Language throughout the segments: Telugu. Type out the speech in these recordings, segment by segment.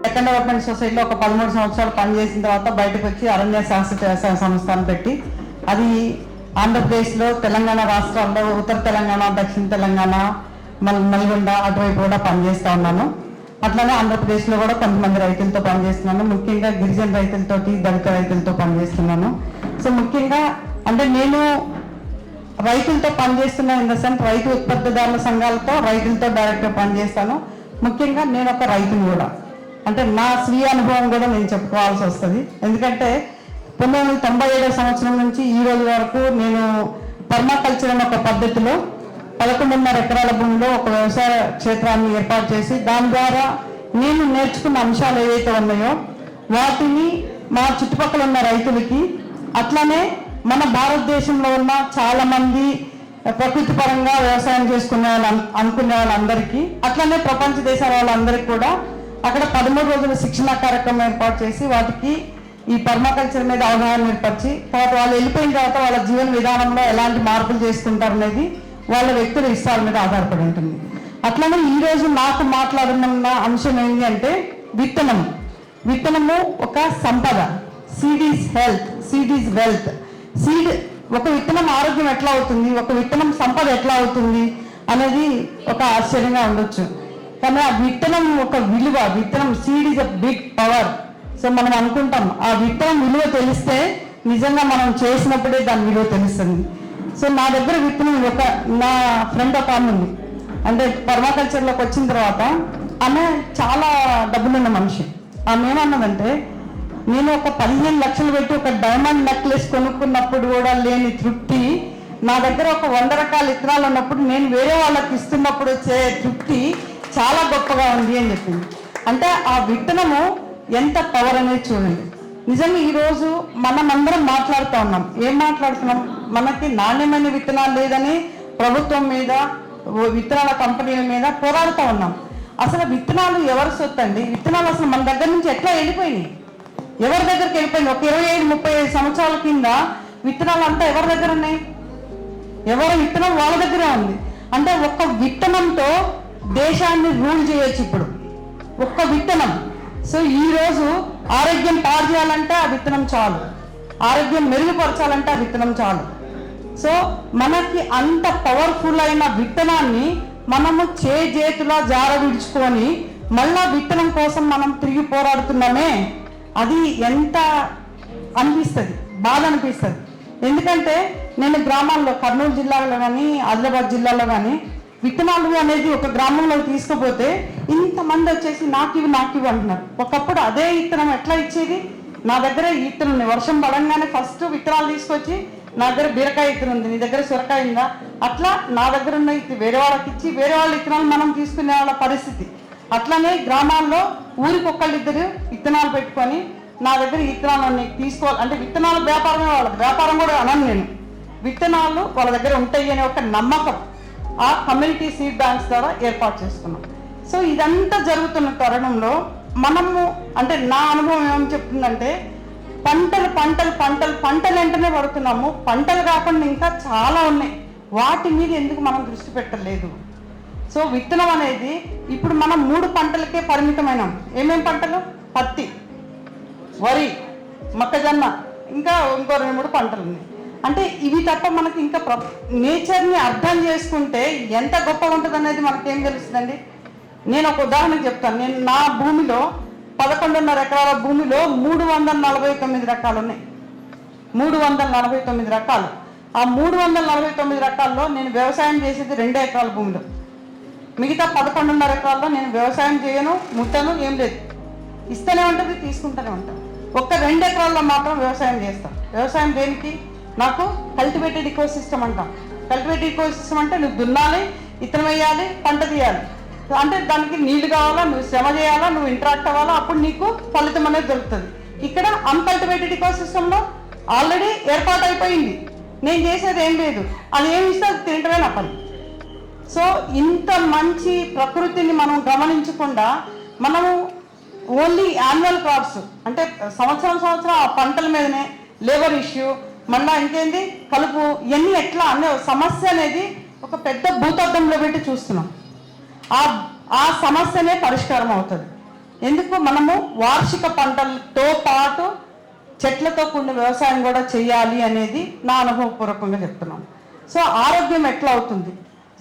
సెకండ్ డెవలప్మెంట్ సొసైటీలో ఒక 13 సంవత్సరాలు పనిచేసిన తర్వాత బయటకు వచ్చి అరణ్య శాశ్వత వ్యవసాయ సంస్థను పెట్టి అది ఆంధ్రప్రదేశ్లో తెలంగాణ రాష్ట్రాల్లో ఉత్తర తెలంగాణ దక్షిణ తెలంగాణ నల్గొండ అటువైపు కూడా పనిచేస్తూ ఉన్నాను. అట్లానే ఆంధ్రప్రదేశ్లో కూడా కొంతమంది రైతులతో పనిచేస్తున్నాను. ముఖ్యంగా గిరిజన రైతులతోటి దళిత రైతులతో పనిచేస్తున్నాను. సో ముఖ్యంగా అంటే నేను రైతులతో పనిచేస్తున్నా ఇన్ ద సెన్స్ రైతు ఉత్పత్తిదారుల సంఘాలతో రైతులతో డైరెక్ట్గా పనిచేస్తాను. ముఖ్యంగా నేను ఒక రైతుని కూడా అంటే నా స్వీయ అనుభవం కూడా నేను చెప్పుకోవాల్సి వస్తుంది. ఎందుకంటే 1997 సంవత్సరం నుంచి ఈ రోజు వరకు నేను పర్మాకల్చర్ అనే ఒక పద్ధతిలో 11.5 ఎకరాల భూమిలో ఒక వ్యవసాయ క్షేత్రాన్ని ఏర్పాటు చేసి దాని ద్వారా నేను నేర్చుకున్న అంశాలు ఏవైతే ఉన్నాయో వాటిని మా చుట్టుపక్కల ఉన్న రైతులకి అట్లానే మన భారతదేశంలో ఉన్న చాలామంది ప్రకృతి పరంగా వ్యవసాయం చేసుకునే అనుకునే వాళ్ళందరికీ అట్లానే ప్రపంచ దేశాల వాళ్ళందరికీ కూడా అక్కడ 13 రోజుల శిక్షణ కార్యక్రమం ఏర్పాటు చేసి వాటికి ఈ పర్మాకల్చర్ మీద అవగాహన ఏర్పరిచి తర్వాత వాళ్ళు వెళ్ళిపోయిన తర్వాత వాళ్ళ జీవన విధానంలో ఎలాంటి మార్పులు చేసుకుంటారు అనేది వాళ్ళ వ్యక్తుల ఇష్టాల మీద ఆధారపడి ఉంటుంది. అట్లనే ఈరోజు నాకు మాట్లాడుతున్న అంశం ఏంటి అంటే విత్తనము ఒక సంపద. Seed is health, seed is wealth. Seed ఒక విత్తనం ఆరోగ్యం ఎట్లా అవుతుంది, ఒక విత్తనం సంపద ఎట్లా అవుతుంది అనేది ఒక ఆశ్చర్యంగా ఉండొచ్చు. కానీ ఆ విత్తనం ఒక విలువ, విత్తనం seed is a big power. So మనం అనుకుంటాం ఆ విత్తనం విలువ తెలిస్తే నిజంగా మనం చేసినప్పుడే దాని విలువ తెలుస్తుంది. సో నా దగ్గర విత్తనం నా ఫ్రెండ్ ఒక ఆమె ఉంది. అంటే పర్మాకల్చర్లోకి వచ్చిన తర్వాత ఆమె చాలా డబ్బులున్న మనిషి. ఆమె ఏమన్నదంటే నేను ఒక 15 లక్షలు పెట్టి ఒక డైమండ్ నెక్లెస్ కొనుక్కున్నప్పుడు కూడా లేని తృప్తి నా దగ్గర ఒక 100 రకాల విత్తనాలు ఉన్నప్పుడు నేను వేరే వాళ్ళకి ఇస్తున్నప్పుడు వచ్చే తృప్తి చాలా గొప్పగా ఉంది అని చెప్పింది. అంటే ఆ విత్తనము ఎంత పవర్ అనేది చూడండి. నిజంగా ఈరోజు మనమందరం మాట్లాడుతూ ఉన్నాం. ఏం మాట్లాడుతున్నాం? మనకి నాణ్యమైన విత్తనాలు లేదని ప్రభుత్వం మీద విత్తనాల కంపెనీల మీద పోరాడుతూ ఉన్నాం. అసలు విత్తనాలు ఎవరి సొత్తు అండి? విత్తనాలు అసలు మన దగ్గర నుంచి ఎట్లా వెళ్ళిపోయినాయి? ఎవరి దగ్గరికి వెళ్ళిపోయింది? ఒక 25-30 సంవత్సరాల కింద విత్తనాలు అంతా ఎవరి దగ్గర ఉన్నాయి? ఎవరి విత్తనం వాళ్ళ దగ్గరే ఉంది. అంటే ఒక్క విత్తనంతో దేశాన్ని రూల్ చేయొచ్చు ఇప్పుడు, ఒక్క విత్తనం. సో ఈరోజు ఆరోగ్యం పాడు చేయాలంటే ఆ విత్తనం చాలు, ఆరోగ్యం మెరుగుపరచాలంటే ఆ విత్తనం చాలు. సో మనకి అంత పవర్ఫుల్ అయిన విత్తనాన్ని మనము చేతులా జార విడుచుకొని మళ్ళా విత్తనం కోసం మనం తిరిగి పోరాడుతున్నామే, అది ఎంత అనిపిస్తుంది, బాధ అనిపిస్తుంది. ఎందుకంటే నేను గ్రామాల్లో కర్నూలు జిల్లాలో కానీ ఆదిలాబాద్ జిల్లాలో కానీ విత్తనాలు అనేది ఒక గ్రామంలో తీసుకుపోతే ఇంతమంది వచ్చేసి నాకు ఇవి అంటున్నారు. ఒకప్పుడు అదే విత్తనం ఎట్లా ఇచ్చేది? నా దగ్గర ఈ విత్తనం వర్షం పడంగానే ఫస్ట్ విత్తనాలు తీసుకొచ్చి నా దగ్గర బీరకాయ విత్తనం ఉంది, నీ దగ్గర సొరకాయ ఉందా, అట్లా నా దగ్గర ఉన్న వేరే వాళ్ళకి ఇచ్చి వేరే వాళ్ళ విత్తనాలు మనం తీసుకునే వాళ్ళ పరిస్థితి. అట్లానే గ్రామాల్లో ఊరికి ఒకళ్ళిద్దరు విత్తనాలు పెట్టుకొని నా దగ్గర విత్తనాలు తీసుకోవాలి అంటే విత్తనాల వ్యాపారమే వాళ్ళకి వ్యాపారం కూడా అనను నేను. విత్తనాలు వాళ్ళ దగ్గర ఉంటాయి అనే ఒక నమ్మకం ఆ కమ్యూనిటీ సీడ్ బ్యాంక్స్ ద్వారా ఏర్పాటు చేసుకున్నాం. సో ఇదంతా జరుగుతున్న తరుణంలో మనము అంటే నా అనుభవం ఏమని చెప్తుందంటే పంటలు వెంటనే పడుతున్నాము. పంటలు కాకుండా ఇంకా చాలా ఉన్నాయి, వాటి మీద ఎందుకు మనం దృష్టి పెట్టలేదు? సో విత్తనం అనేది ఇప్పుడు మనం 3 పంటలకే పరిమితమైనాం. ఏమేం పంటలు? పత్తి, వరి, మొక్కజొన్న, ఇంకా ఇంకో 2-3 పంటలు ఉన్నాయి. అంటే ఇవి తప్ప మనకి ఇంకా నేచర్ని అర్థం చేసుకుంటే ఎంత గొప్పగా ఉంటుంది అనేది మనకేం తెలుస్తుందండి. నేను ఒక ఉదాహరణకు చెప్తాను. నేను నా భూమిలో 11.5 ఎకరాల భూమిలో 349 రకాలు ఉన్నాయి. 349 రకాలు. ఆ 349 రకాల్లో నేను వ్యవసాయం చేసేది 2 ఎకరాల భూమిలో. మిగతా 11.5 ఎకరాల్లో నేను వ్యవసాయం చేయను, ముట్టను, ఏం లేదు. ఇస్తూనే ఉంటుంది, తీసుకుంటూనే ఉంటాను. ఒక్క 2 ఎకరాల్లో మాత్రం వ్యవసాయం చేస్తాను. వ్యవసాయం దేనికి? నాకు కల్టివేటెడ్ ఇకో సిస్టమ్ అంటాం. కల్టివేటెడ్ ఇకో సిస్టమ్ అంటే నువ్వు దున్నాలి, ఇత్తనం వేయాలి, పంట తీయాలి. అంటే దానికి నీళ్లు కావాలా, నువ్వు శ్రమ చేయాలా, నువ్వు ఇంటరాక్ట్ అవ్వాలా, అప్పుడు నీకు ఫలితం అనేది దొరుకుతుంది. ఇక్కడ అన్కల్టివేటెడ్ ఇకో సిస్టంలో ఆల్రెడీ ఏర్పాటు అయిపోయింది, నేను చేసేది ఏం లేదు, అది ఏమి ఇస్తే అది తింటమే నా పని. సో ఇంత మంచి ప్రకృతిని మనం గమనించకుండా మనము ఓన్లీ యాన్యువల్ క్రాప్స్ అంటే సంవత్సరం ఆ పంటల మీదనే లేబర్ ఇష్యూ, మళ్ళీ ఇంకేంది కలుపు, ఇవన్నీ ఎట్లా అనే సమస్య అనేది ఒక పెద్ద భూతద్దంలో పెట్టి చూస్తున్నాం. ఆ సమస్యనే పరిష్కారం అవుతుంది. ఎందుకు మనము వార్షిక పంటలతో పాటు చెట్లతో కూడిన వ్యవసాయం కూడా చేయాలి అనేది నా అనుభవపూర్వకంగా చెప్తున్నాను. సో ఆరోగ్యం ఎట్లా అవుతుంది,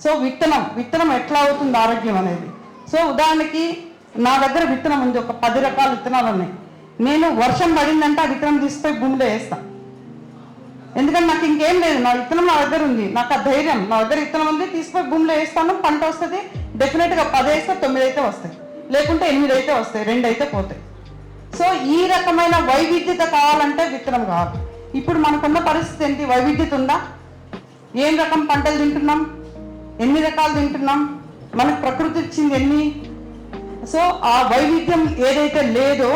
సో విత్తనం ఎట్లా అవుతుంది ఆరోగ్యం అనేది. సో ఉదాహరణకి నా దగ్గర విత్తనం ఉంది, ఒక 10 రకాల విత్తనాలు ఉన్నాయి. నేను వర్షం పడిందంటే ఆ విత్తనం తీసుకుపోయి భూమిలో వేస్తాను. ఎందుకంటే నాకు ఇంకేం లేదు, నా విత్తనం నా దగ్గర ఉంది, నాకు ఆ ధైర్యం, నా దగ్గర విత్తనం ఉంది, తీసుకుపోయి భూమిలో వేస్తాను, పంట వస్తుంది. డెఫినెట్గా 10 వేస్తే 9 అయితే వస్తాయి, లేకుంటే 8 అయితే వస్తాయి, 2 అయితే పోతాయి. సో ఈ రకమైన వైవిధ్యత కావాలంటే విత్తనం కావాలి. ఇప్పుడు మనకున్న పరిస్థితి ఏంటి, వైవిధ్యత ఉందా? ఏం రకం పంటలు తింటున్నాం, ఎన్ని రకాలు తింటున్నాం, మనకు ప్రకృతి ఇచ్చింది ఎన్ని? సో ఆ వైవిధ్యం ఏదైతే లేదో,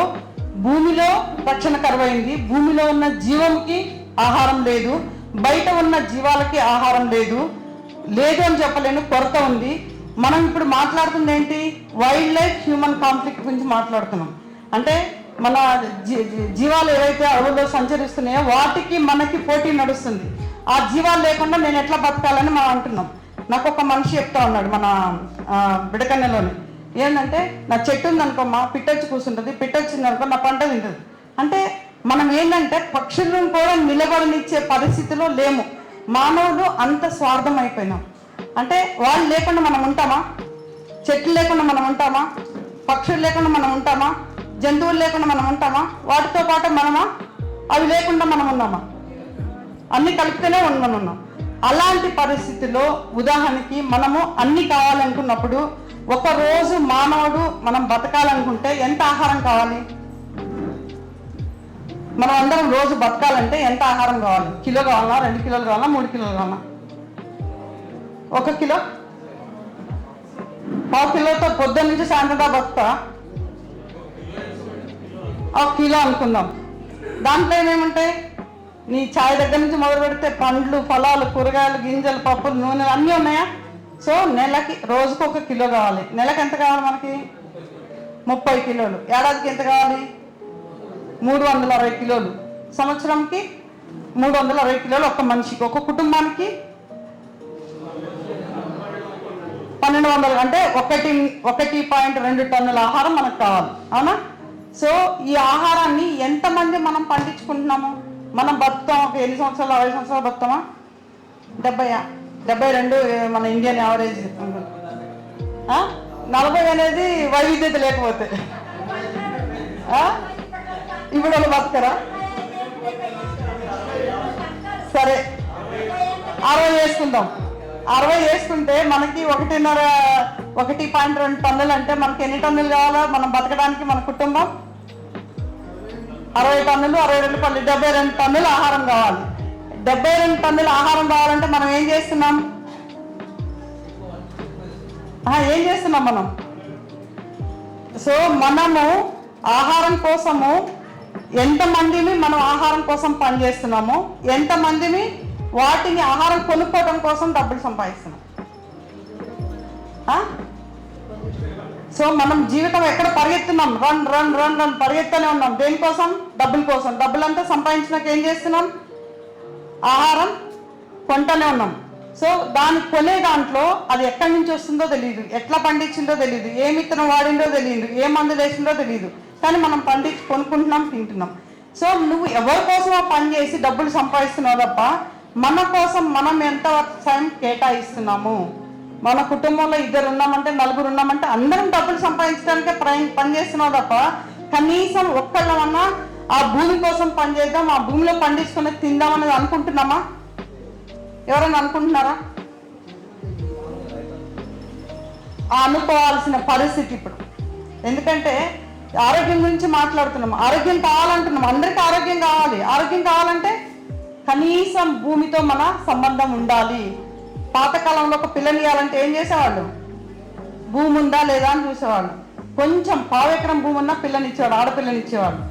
భూమిలో రక్షణ కరువైంది, భూమిలో ఉన్న జీవంకి ఆహారం లేదు, బయట ఉన్న జీవాలకి ఆహారం లేదు అని చెప్పలేను, కొరత ఉంది. మనం ఇప్పుడు మాట్లాడుతుంది ఏంటి, వైల్డ్ లైఫ్ హ్యూమన్ కాన్ఫ్లిక్ట్ గురించి మాట్లాడుతున్నాం. అంటే మన జీవాలు ఏవైతే అడవుల్లో సంచరిస్తున్నాయో వాటికి మనకి పోటీ నడుస్తుంది. ఆ జీవాలు లేకుండా నేను ఎట్లా బతకాలని మనం అంటున్నాం. నాకు ఒక మనిషి చెప్తా ఉన్నాడు మన బిడకన్నెలోని, ఏంటంటే నా చెట్టు ఉందనుకోమ్మా, పిట్టొచ్చి కూర్చుంటుంది, పిట్టొచ్చింది అనుకో నా పంట తింటుంది. అంటే మనం ఏంటంటే పక్షులను కూడా నిలబడనిచ్చే పరిస్థితిలో లేము. మానవులు అంత స్వార్థం అయిపోయినాం. అంటే వాళ్ళు లేకుండా మనం ఉంటామా? చెట్లు లేకుండా మనం ఉంటామా? పక్షులు లేకుండా మనం ఉంటామా? జంతువులు లేకుండా మనం ఉంటామా? వాటితో పాటు మనమా? అవి లేకుండా మనం ఉన్నామా? అన్ని కలిపితేనే ఉన్నాం. అలాంటి పరిస్థితిలో ఉదాహరణకి మనము అన్ని కావాలనుకున్నప్పుడు, ఒకరోజు మానవుడు మనం బతకాలనుకుంటే ఎంత ఆహారం కావాలి? మనం అందరం రోజు బతకాలంటే ఎంత ఆహారం కావాలి? కిలో కావాలా, 2 కిలోలు కావాలా, 3 కిలోలు కావాలా? 1 కిలో, 1/2 కిలోతో పొద్దున్న నుంచి సాయంత్రం దాకా బతుకుతా? 1 కిలో అనుకుందాం. దాంట్లో ఏమేముంటాయి? నీ ఛాయ్ దగ్గర నుంచి మొదలు పెడితే పండ్లు, ఫలాలు, కూరగాయలు, గింజలు, పప్పులు, నూనె అన్నీ ఉన్నాయా? సో నెలకి రోజుకు 1 కిలో కావాలి. నెలకి ఎంత కావాలి మనకి? 30 కిలోలు. ఏడాదికి ఎంత కావాలి? 360 కిలోలు. సంవత్సరంకి 360 కిలోలు ఒక మనిషికి. ఒక కుటుంబానికి 1200, అంటే 1.2 టన్నుల ఆహారం మనకు కావాలి, అవునా? సో ఈ ఆహారాన్ని ఎంతమంది మనం పండించుకుంటున్నాము? మనం బతుకుతాం ఒక 8 సంవత్సరాలు 60 సంవత్సరాలు బతుకుతామా? 72 మన ఇండియన్ యావరేజ్. 40 అనేది వైవిధ్యత లేకపోతే ఇప్పుడు వాళ్ళు బతకరా? సరే 60 వేసుకుందాం. 60 వేసుకుంటే మనకి 1.2 టన్నులు అంటే మనకి ఎన్ని టన్నులు కావాలా మనం బతకడానికి? మన కుటుంబం 60 టన్నులు, 62 పల్లి 72 టన్నులు ఆహారం కావాలి. 72 టన్నుల ఆహారం కావాలంటే మనం ఏం చేస్తున్నాం? మనం? సో మనము ఆహారం కోసము ఎంతమందిని మనం ఆహారం కోసం పనిచేస్తున్నాము, ఎంతమందిని వాటిని ఆహారం కొనుక్కోవడం కోసం డబ్బులు సంపాదిస్తున్నాం. సో మనం జీవితం ఎక్కడ పరిగెత్తున్నాం? రన్ పరిగెత్తనే ఉన్నాం. దేనికోసం? డబ్బుల కోసం. డబ్బులంతా సంపాదించినాక ఏం చేస్తున్నాం? ఆహారం కొంటనే ఉన్నాం. సో దాన్ని కొనే దాంట్లో అది ఎక్కడి నుంచి వస్తుందో తెలియదు, ఎట్లా పండించిందో తెలియదు, ఏ విత్తనం వాడిందో తెలియదు, ఏ మందు వేసిందో తెలియదు, కానీ మనం పండించి కొనుక్కుంటున్నాం, తింటున్నాం. సో నువ్వు ఎవరి కోసమో పని చేసి డబ్బులు సంపాదిస్తున్నావు తప్ప మన కోసం మనం ఎంత టైం కేటాయిస్తున్నాము? మన కుటుంబంలో 2 ఉన్నామంటే, 4 ఉన్నామంటే అందరం డబ్బులు సంపాదించడానికే పని చేస్తున్నావు తప్ప కనీసం ఒక్కళ్ళమన్నా ఆ భూమి కోసం పని చేద్దాం, ఆ భూమిలో పండించుకుని తిందాం అనేది అనుకుంటున్నామా? ఎవరైనా అనుకుంటున్నారా? అనుకోవాల్సిన పరిస్థితి ఇప్పుడు. ఎందుకంటే ఆరోగ్యం గురించి మాట్లాడుతున్నాం, ఆరోగ్యం కావాలంటున్నాం, అందరికీ ఆరోగ్యం కావాలి. ఆరోగ్యం కావాలంటే కనీసం భూమితో మన సంబంధం ఉండాలి. పాతకాలంలో ఒక పిల్లని ఇవ్వాలంటే ఏం చేసేవాళ్ళు? భూమి ఉందా లేదా అని చూసేవాళ్ళు. కొంచెం 1/2 ఎకరం భూమి ఉన్నా పిల్లని ఇచ్చేవాడు, ఆడపిల్లని ఇచ్చేవాళ్ళు.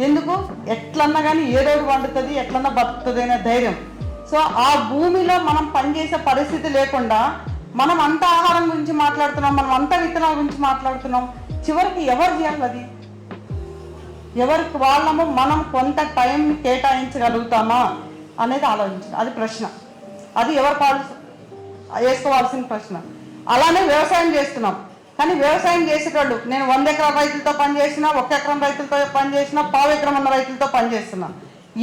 ఎందుకు? ఎట్లన్నా కానీ ఏదో వండుతుంది, ఎట్లన్నా బతుకుతుంది అనే ధైర్యం. సో ఆ భూమిలో మనం పనిచేసే పరిస్థితి లేకుండా మనం అంత ఆహారం గురించి మాట్లాడుతున్నాం, మనం అంత విత్తనాల గురించి మాట్లాడుతున్నాం. చివరికి ఎవరు చేయాలి? అది ఎవరికి వాళ్ళము మనం కొంత టైం కేటాయించగలుగుతామా అనేది ఆలోచించాలి. అది ప్రశ్న, అది ఎవరు వేసుకోవాల్సిన ప్రశ్న. అలానే వ్యవసాయం చేస్తున్నాం. కానీ వ్యవసాయం చేసేటోళ్ళు నేను 100 ఎకరాల రైతులతో పనిచేసినా, 1 ఎకరం రైతులతో పనిచేసినా, 1/4 ఎకరం ఉన్న రైతులతో పనిచేస్తున్నా.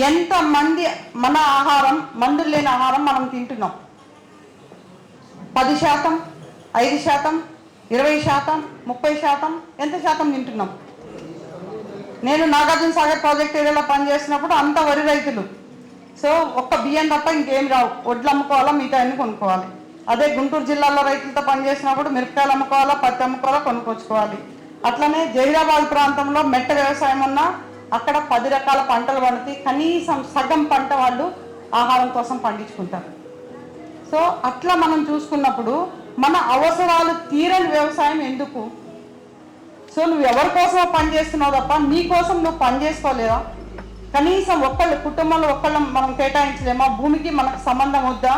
ఎంతమంది మన ఆహారం మందులు లేని ఆహారం మనం తింటున్నాం? 10%, 5%, 20%, 30%, ఎంత శాతం తింటున్నాం? నేను నాగార్జున సాగర్ ప్రాజెక్ట్ ఏరియాలో పనిచేసినప్పుడు అంత వరి రైతులు. సో ఒక్క బియ్యం తప్ప ఇంకేం రావు. వడ్లు అమ్ముకోవాలా, మిగతా అన్ని కొనుక్కోవాలి. అదే గుంటూరు జిల్లాలో రైతులతో పనిచేసినప్పుడు మిరపకాయలు అమ్ముకోవాలా, పత్తి అమ్ముకోవాలా, కొనుక్కొచ్చుకోవాలి. అట్లనే జహీరాబాద్ ప్రాంతంలో మెట్ట వ్యవసాయం ఉన్నా అక్కడ 10 రకాల పంటలు పండుతాయి. కనీసం సగం పంట వాళ్ళు ఆహారం కోసం పండించుకుంటారు. సో అట్లా మనం చూసుకున్నప్పుడు మన అవసరాలు తీరని వ్యవసాయం ఎందుకు? సో నువ్వు ఎవరి కోసమో పనిచేస్తున్నావు తప్ప నీ కోసం నువ్వు పని చేసుకోలేదా? కనీసం ఒక్కళ్ళు కుటుంబంలో ఒక్కళ్ళు మనం కేటాయించలేమా? భూమికి మనకు సంబంధం వద్దా?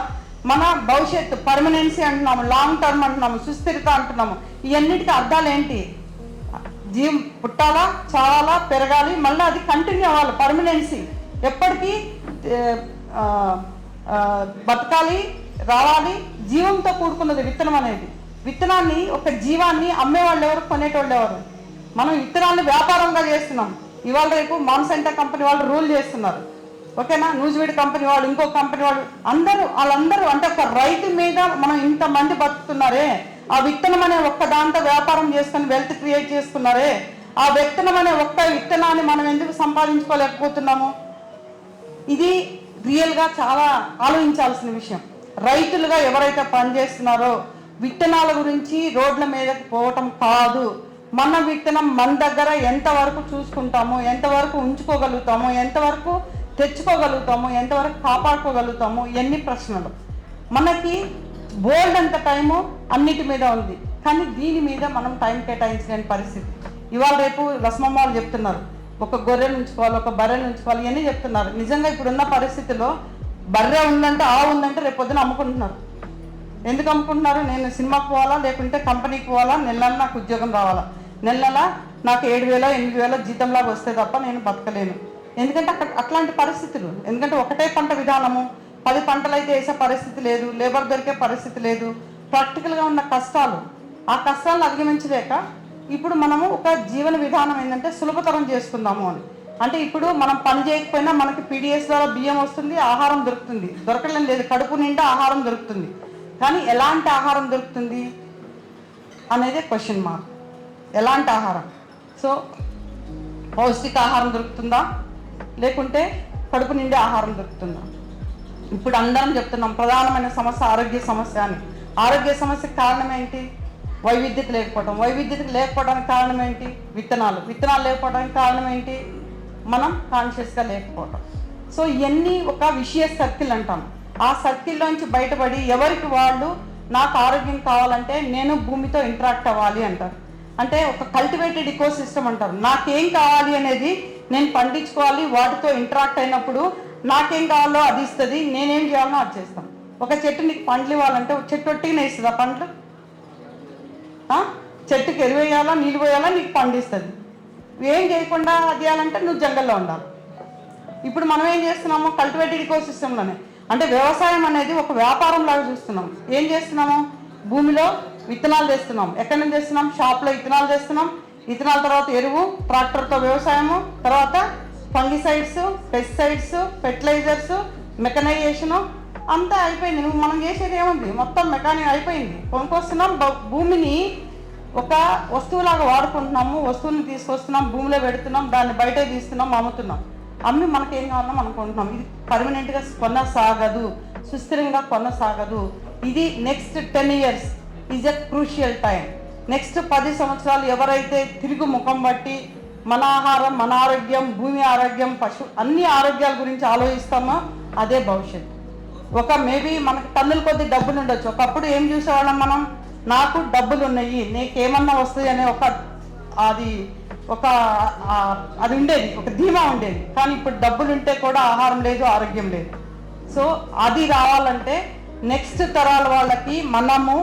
మన భవిష్యత్తు పర్మనెన్సీ అంటున్నాము, లాంగ్ టర్మ్ అంటున్నాము, సుస్థిరత అంటున్నాము. ఇవన్నిటికీ అర్థాలు ఏంటి? జీవం పుట్టాలా, చావాలా, పెరగాలి, మళ్ళీ అది కంటిన్యూ అవ్వాలి. పర్మనెన్సీ ఎప్పటికీ బతకాలి, రావాలి. జీవంతో కూడుకున్నది విత్తనం అనేది. విత్తనాన్ని, ఒక జీవాన్ని అమ్మేవాళ్ళు ఎవరు, కొనేటోళ్ళు ఎవరు? మనం విత్తనాన్ని వ్యాపారంగా చేస్తున్నాం. ఇవాళ రేపు మాన్సెంటా కంపెనీ వాళ్ళు రూల్ చేస్తున్నారు. ఓకేనా? న్యూజివీడ్ కంపెనీ వాళ్ళు, ఇంకో కంపెనీ వాళ్ళు, వాళ్ళందరూ అంటే ఒక రైతు మీద మనం ఇంతమంది బతుకుతున్నారే. ఆ విత్తనం అనే ఒక్క దాంతో వ్యాపారం చేసుకొని వెల్త్ క్రియేట్ చేసుకున్నారే. ఆ విత్తనం అనే ఒక్క విత్తనాన్ని మనం ఎందుకు సంపాదించుకోలేకపోతున్నాము? ఇది రియల్గా చాలా ఆలోచించాల్సిన విషయం. రైతులుగా ఎవరైతే పనిచేస్తున్నారో విత్తనాల గురించి రోడ్ల మీదకి పోవటం కాదు. మన విత్తనం మన దగ్గర ఎంతవరకు చూసుకుంటామో, ఎంతవరకు ఉంచుకోగలుగుతామో, ఎంతవరకు తెచ్చుకోగలుగుతామో, ఎంతవరకు కాపాడుకోగలుగుతామో, ఎన్ని ప్రశ్నలు. మనకి బోల్డ్ అంత టైము అన్నిటి మీద ఉంది, కానీ దీని మీద మనం టైం కేటాయించలేని పరిస్థితి. ఇవాళ రేపు రస్మమ్మ వాళ్ళు చెప్తున్నారు, ఒక గొర్రెను ఉంచుకోవాలి, ఒక బర్రెను ఉంచుకోవాలి, ఇవన్నీ చెప్తున్నారు. నిజంగా ఇప్పుడున్న పరిస్థితిలో బర్రె ఉందంటే, ఆవు ఉందంటే రేపు పొద్దున అమ్ముకుంటున్నారు. ఎందుకు అమ్ముకుంటున్నారు? నేను సినిమాకి పోవాలా, లేకుంటే కంపెనీకి పోవాలా, నెల నాకు ఉద్యోగం రావాలా, నెల నాకు 7,000, 8,000 జీతంలాగా వస్తే తప్ప నేను బతకలేను. ఎందుకంటే అట్లాంటి పరిస్థితులు. ఎందుకంటే ఒకటే పంట విధానము, 10 పంటలు అయితే వేసే పరిస్థితి లేదు, లేబర్ దొరికే పరిస్థితి లేదు. ప్రాక్టికల్గా ఉన్న కష్టాలు, ఆ కష్టాలను అధిగమించలేక ఇప్పుడు మనము ఒక జీవన విధానం ఏంటంటే సులభతరం చేసుకుందాము అని. అంటే ఇప్పుడు మనం పని చేయకపోయినా మనకి పీడిఎస్ ద్వారా బియ్యం వస్తుంది, ఆహారం దొరుకుతుంది. దొరకలేం లేదు, కడుపు నిండా ఆహారం దొరుకుతుంది. కానీ ఎలాంటి ఆహారం దొరుకుతుంది అనేది క్వశ్చన్ మార్క్. ఎలాంటి ఆహారం? సో పౌష్టికాహారం దొరుకుతుందా, లేకుంటే కడుపు నిండే ఆహారం దొరుకుతుందా? ఇప్పుడు అందరం చెప్తున్నాం ప్రధానమైన సమస్య ఆరోగ్య సమస్య అని. ఆరోగ్య సమస్యకు కారణం ఏంటి? వైవిధ్యత లేకపోవడం. వైవిధ్యత లేకపోవడానికి కారణం ఏంటి? విత్తనాలు. విత్తనాలు లేకపోవడానికి కారణం ఏంటి? మనం కాన్షియస్గా లేకపోవడం. సో ఇవన్నీ ఒక విషియస్ సర్కిల్ అంటాం. ఆ సర్కిల్లోంచి బయటపడి ఎవరికి వాళ్ళు నాకు ఆరోగ్యం కావాలంటే నేను భూమితో ఇంటరాక్ట్ అవ్వాలి అంటారు. అంటే ఒక కల్టివేటెడ్ ఇకో సిస్టమ్ అంటారు. నాకేం కావాలి అనేది నేను పండించుకోవాలి, వాటితో ఇంటరాక్ట్ అయినప్పుడు నాకేం కావాలో అది ఇస్తుంది, నేనేం చేయాలో అది చేస్తాను. ఒక చెట్టు నీకు పండ్లు ఇవ్వాలంటే చెట్టు ఒట్టిగానే ఇస్తుంది. ఆ పండ్లు చెట్టుకి ఎరువు వేయాలా, నీళ్ళు పోయాలా, నీకు పండిస్తుంది. ఏం చేయకుండా అది చేయాలంటే నువ్వు జంగల్లో ఉండాలి. ఇప్పుడు మనం ఏం చేస్తున్నాము? కల్టివేటెడ్ ఇకో సిస్టంలోనే. అంటే వ్యవసాయం అనేది ఒక వ్యాపారం లాగా చూస్తున్నాం. ఏం చేస్తున్నాము? భూమిలో విత్తనాలు తెస్తున్నాం. ఎక్కడి నుంచి తెస్తున్నాం? షాప్లో విత్తనాలు తెస్తున్నాం. విత్తనాల తర్వాత ఎరువు, ట్రాక్టర్తో వ్యవసాయము, తర్వాత ఫంగిసైడ్స్, పెస్టిసైడ్స్, ఫెర్టిలైజర్స్, మెకనైజేషను అంతా అయిపోయింది. నువ్వు మనం చేసేది ఏముంది? మొత్తం మెకానిక్ అయిపోయింది. కొనుక్కొస్తున్నాం, భూమిని ఒక వస్తువులాగా వాడుకుంటున్నాము. వస్తువుని తీసుకొస్తున్నాం, భూమిలో పెడుతున్నాం, దాన్ని బయట తీస్తున్నాం, అమ్ముతున్నాం. అమ్మి మనకేం కావాలో మనం కొంటున్నాం. ఇది పర్మనెంట్గా కొనసాగదు, సుస్థిరంగా కొనసాగదు. ఇది next 10 years is a crucial time. Next 10 సంవత్సరాలు ఎవరైతే తిరుగు ముఖం బట్టి మన ఆహారం, మన ఆరోగ్యం, భూమి ఆరోగ్యం, అన్ని ఆరోగ్యాల గురించి ఆలోచిస్తామో అదే భవిష్యత్తు. ఒక మేబీ మనకు టన్నుల కొద్ది డబ్బులు ఉండొచ్చు. ఒకప్పుడు ఏం చూసేవాళ్ళం మనం? నాకు డబ్బులు ఉన్నాయి, నీకేమన్నా వస్తాయి అనే అది ఉండేది, ఒక ధీమా ఉండేది. కానీ ఇప్పుడు డబ్బులు ఉంటే కూడా ఆహారం లేదు, ఆరోగ్యం లేదు. సో అది రావాలంటే నెక్స్ట్ తరాల వాళ్ళకి మనము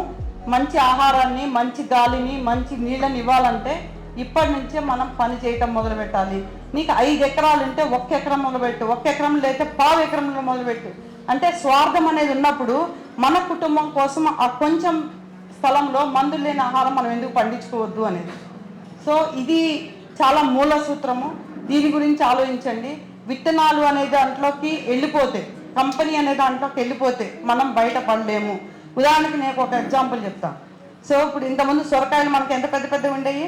మంచి ఆహారాన్ని, మంచి గాలిని, మంచి నీళ్ళని ఇవ్వాలంటే ఇప్పటి నుంచే మనం పని చేయటం మొదలు పెట్టాలి. నీకు 5 ఎకరాలు ఉంటే 1 ఎకరం మొదలుపెట్టు, 1 ఎకరం లేకపోతే 1/4 ఎకరంలో మొదలుపెట్టు. అంటే స్వార్థం అనేది ఉన్నప్పుడు మన కుటుంబం కోసం ఆ కొంచెం స్థలంలో మందులు లేని ఆహారం మనం ఎందుకు పండించుకోవద్దు అనేది. సో ఇది చాలా మూల సూత్రము. దీని గురించి ఆలోచించండి. విత్తనాలు అనే దాంట్లోకి వెళ్ళిపోతే, కంపెనీ అనే దాంట్లోకి వెళ్ళిపోతే మనం బయటపడలేము. ఉదాహరణకి నేను ఒక ఎగ్జాంపుల్ చెప్తాను. సో ఇప్పుడు ఇంతకుముందు సొరకాయలు మనకి ఎంత పెద్ద పెద్దగా ఉండేవి,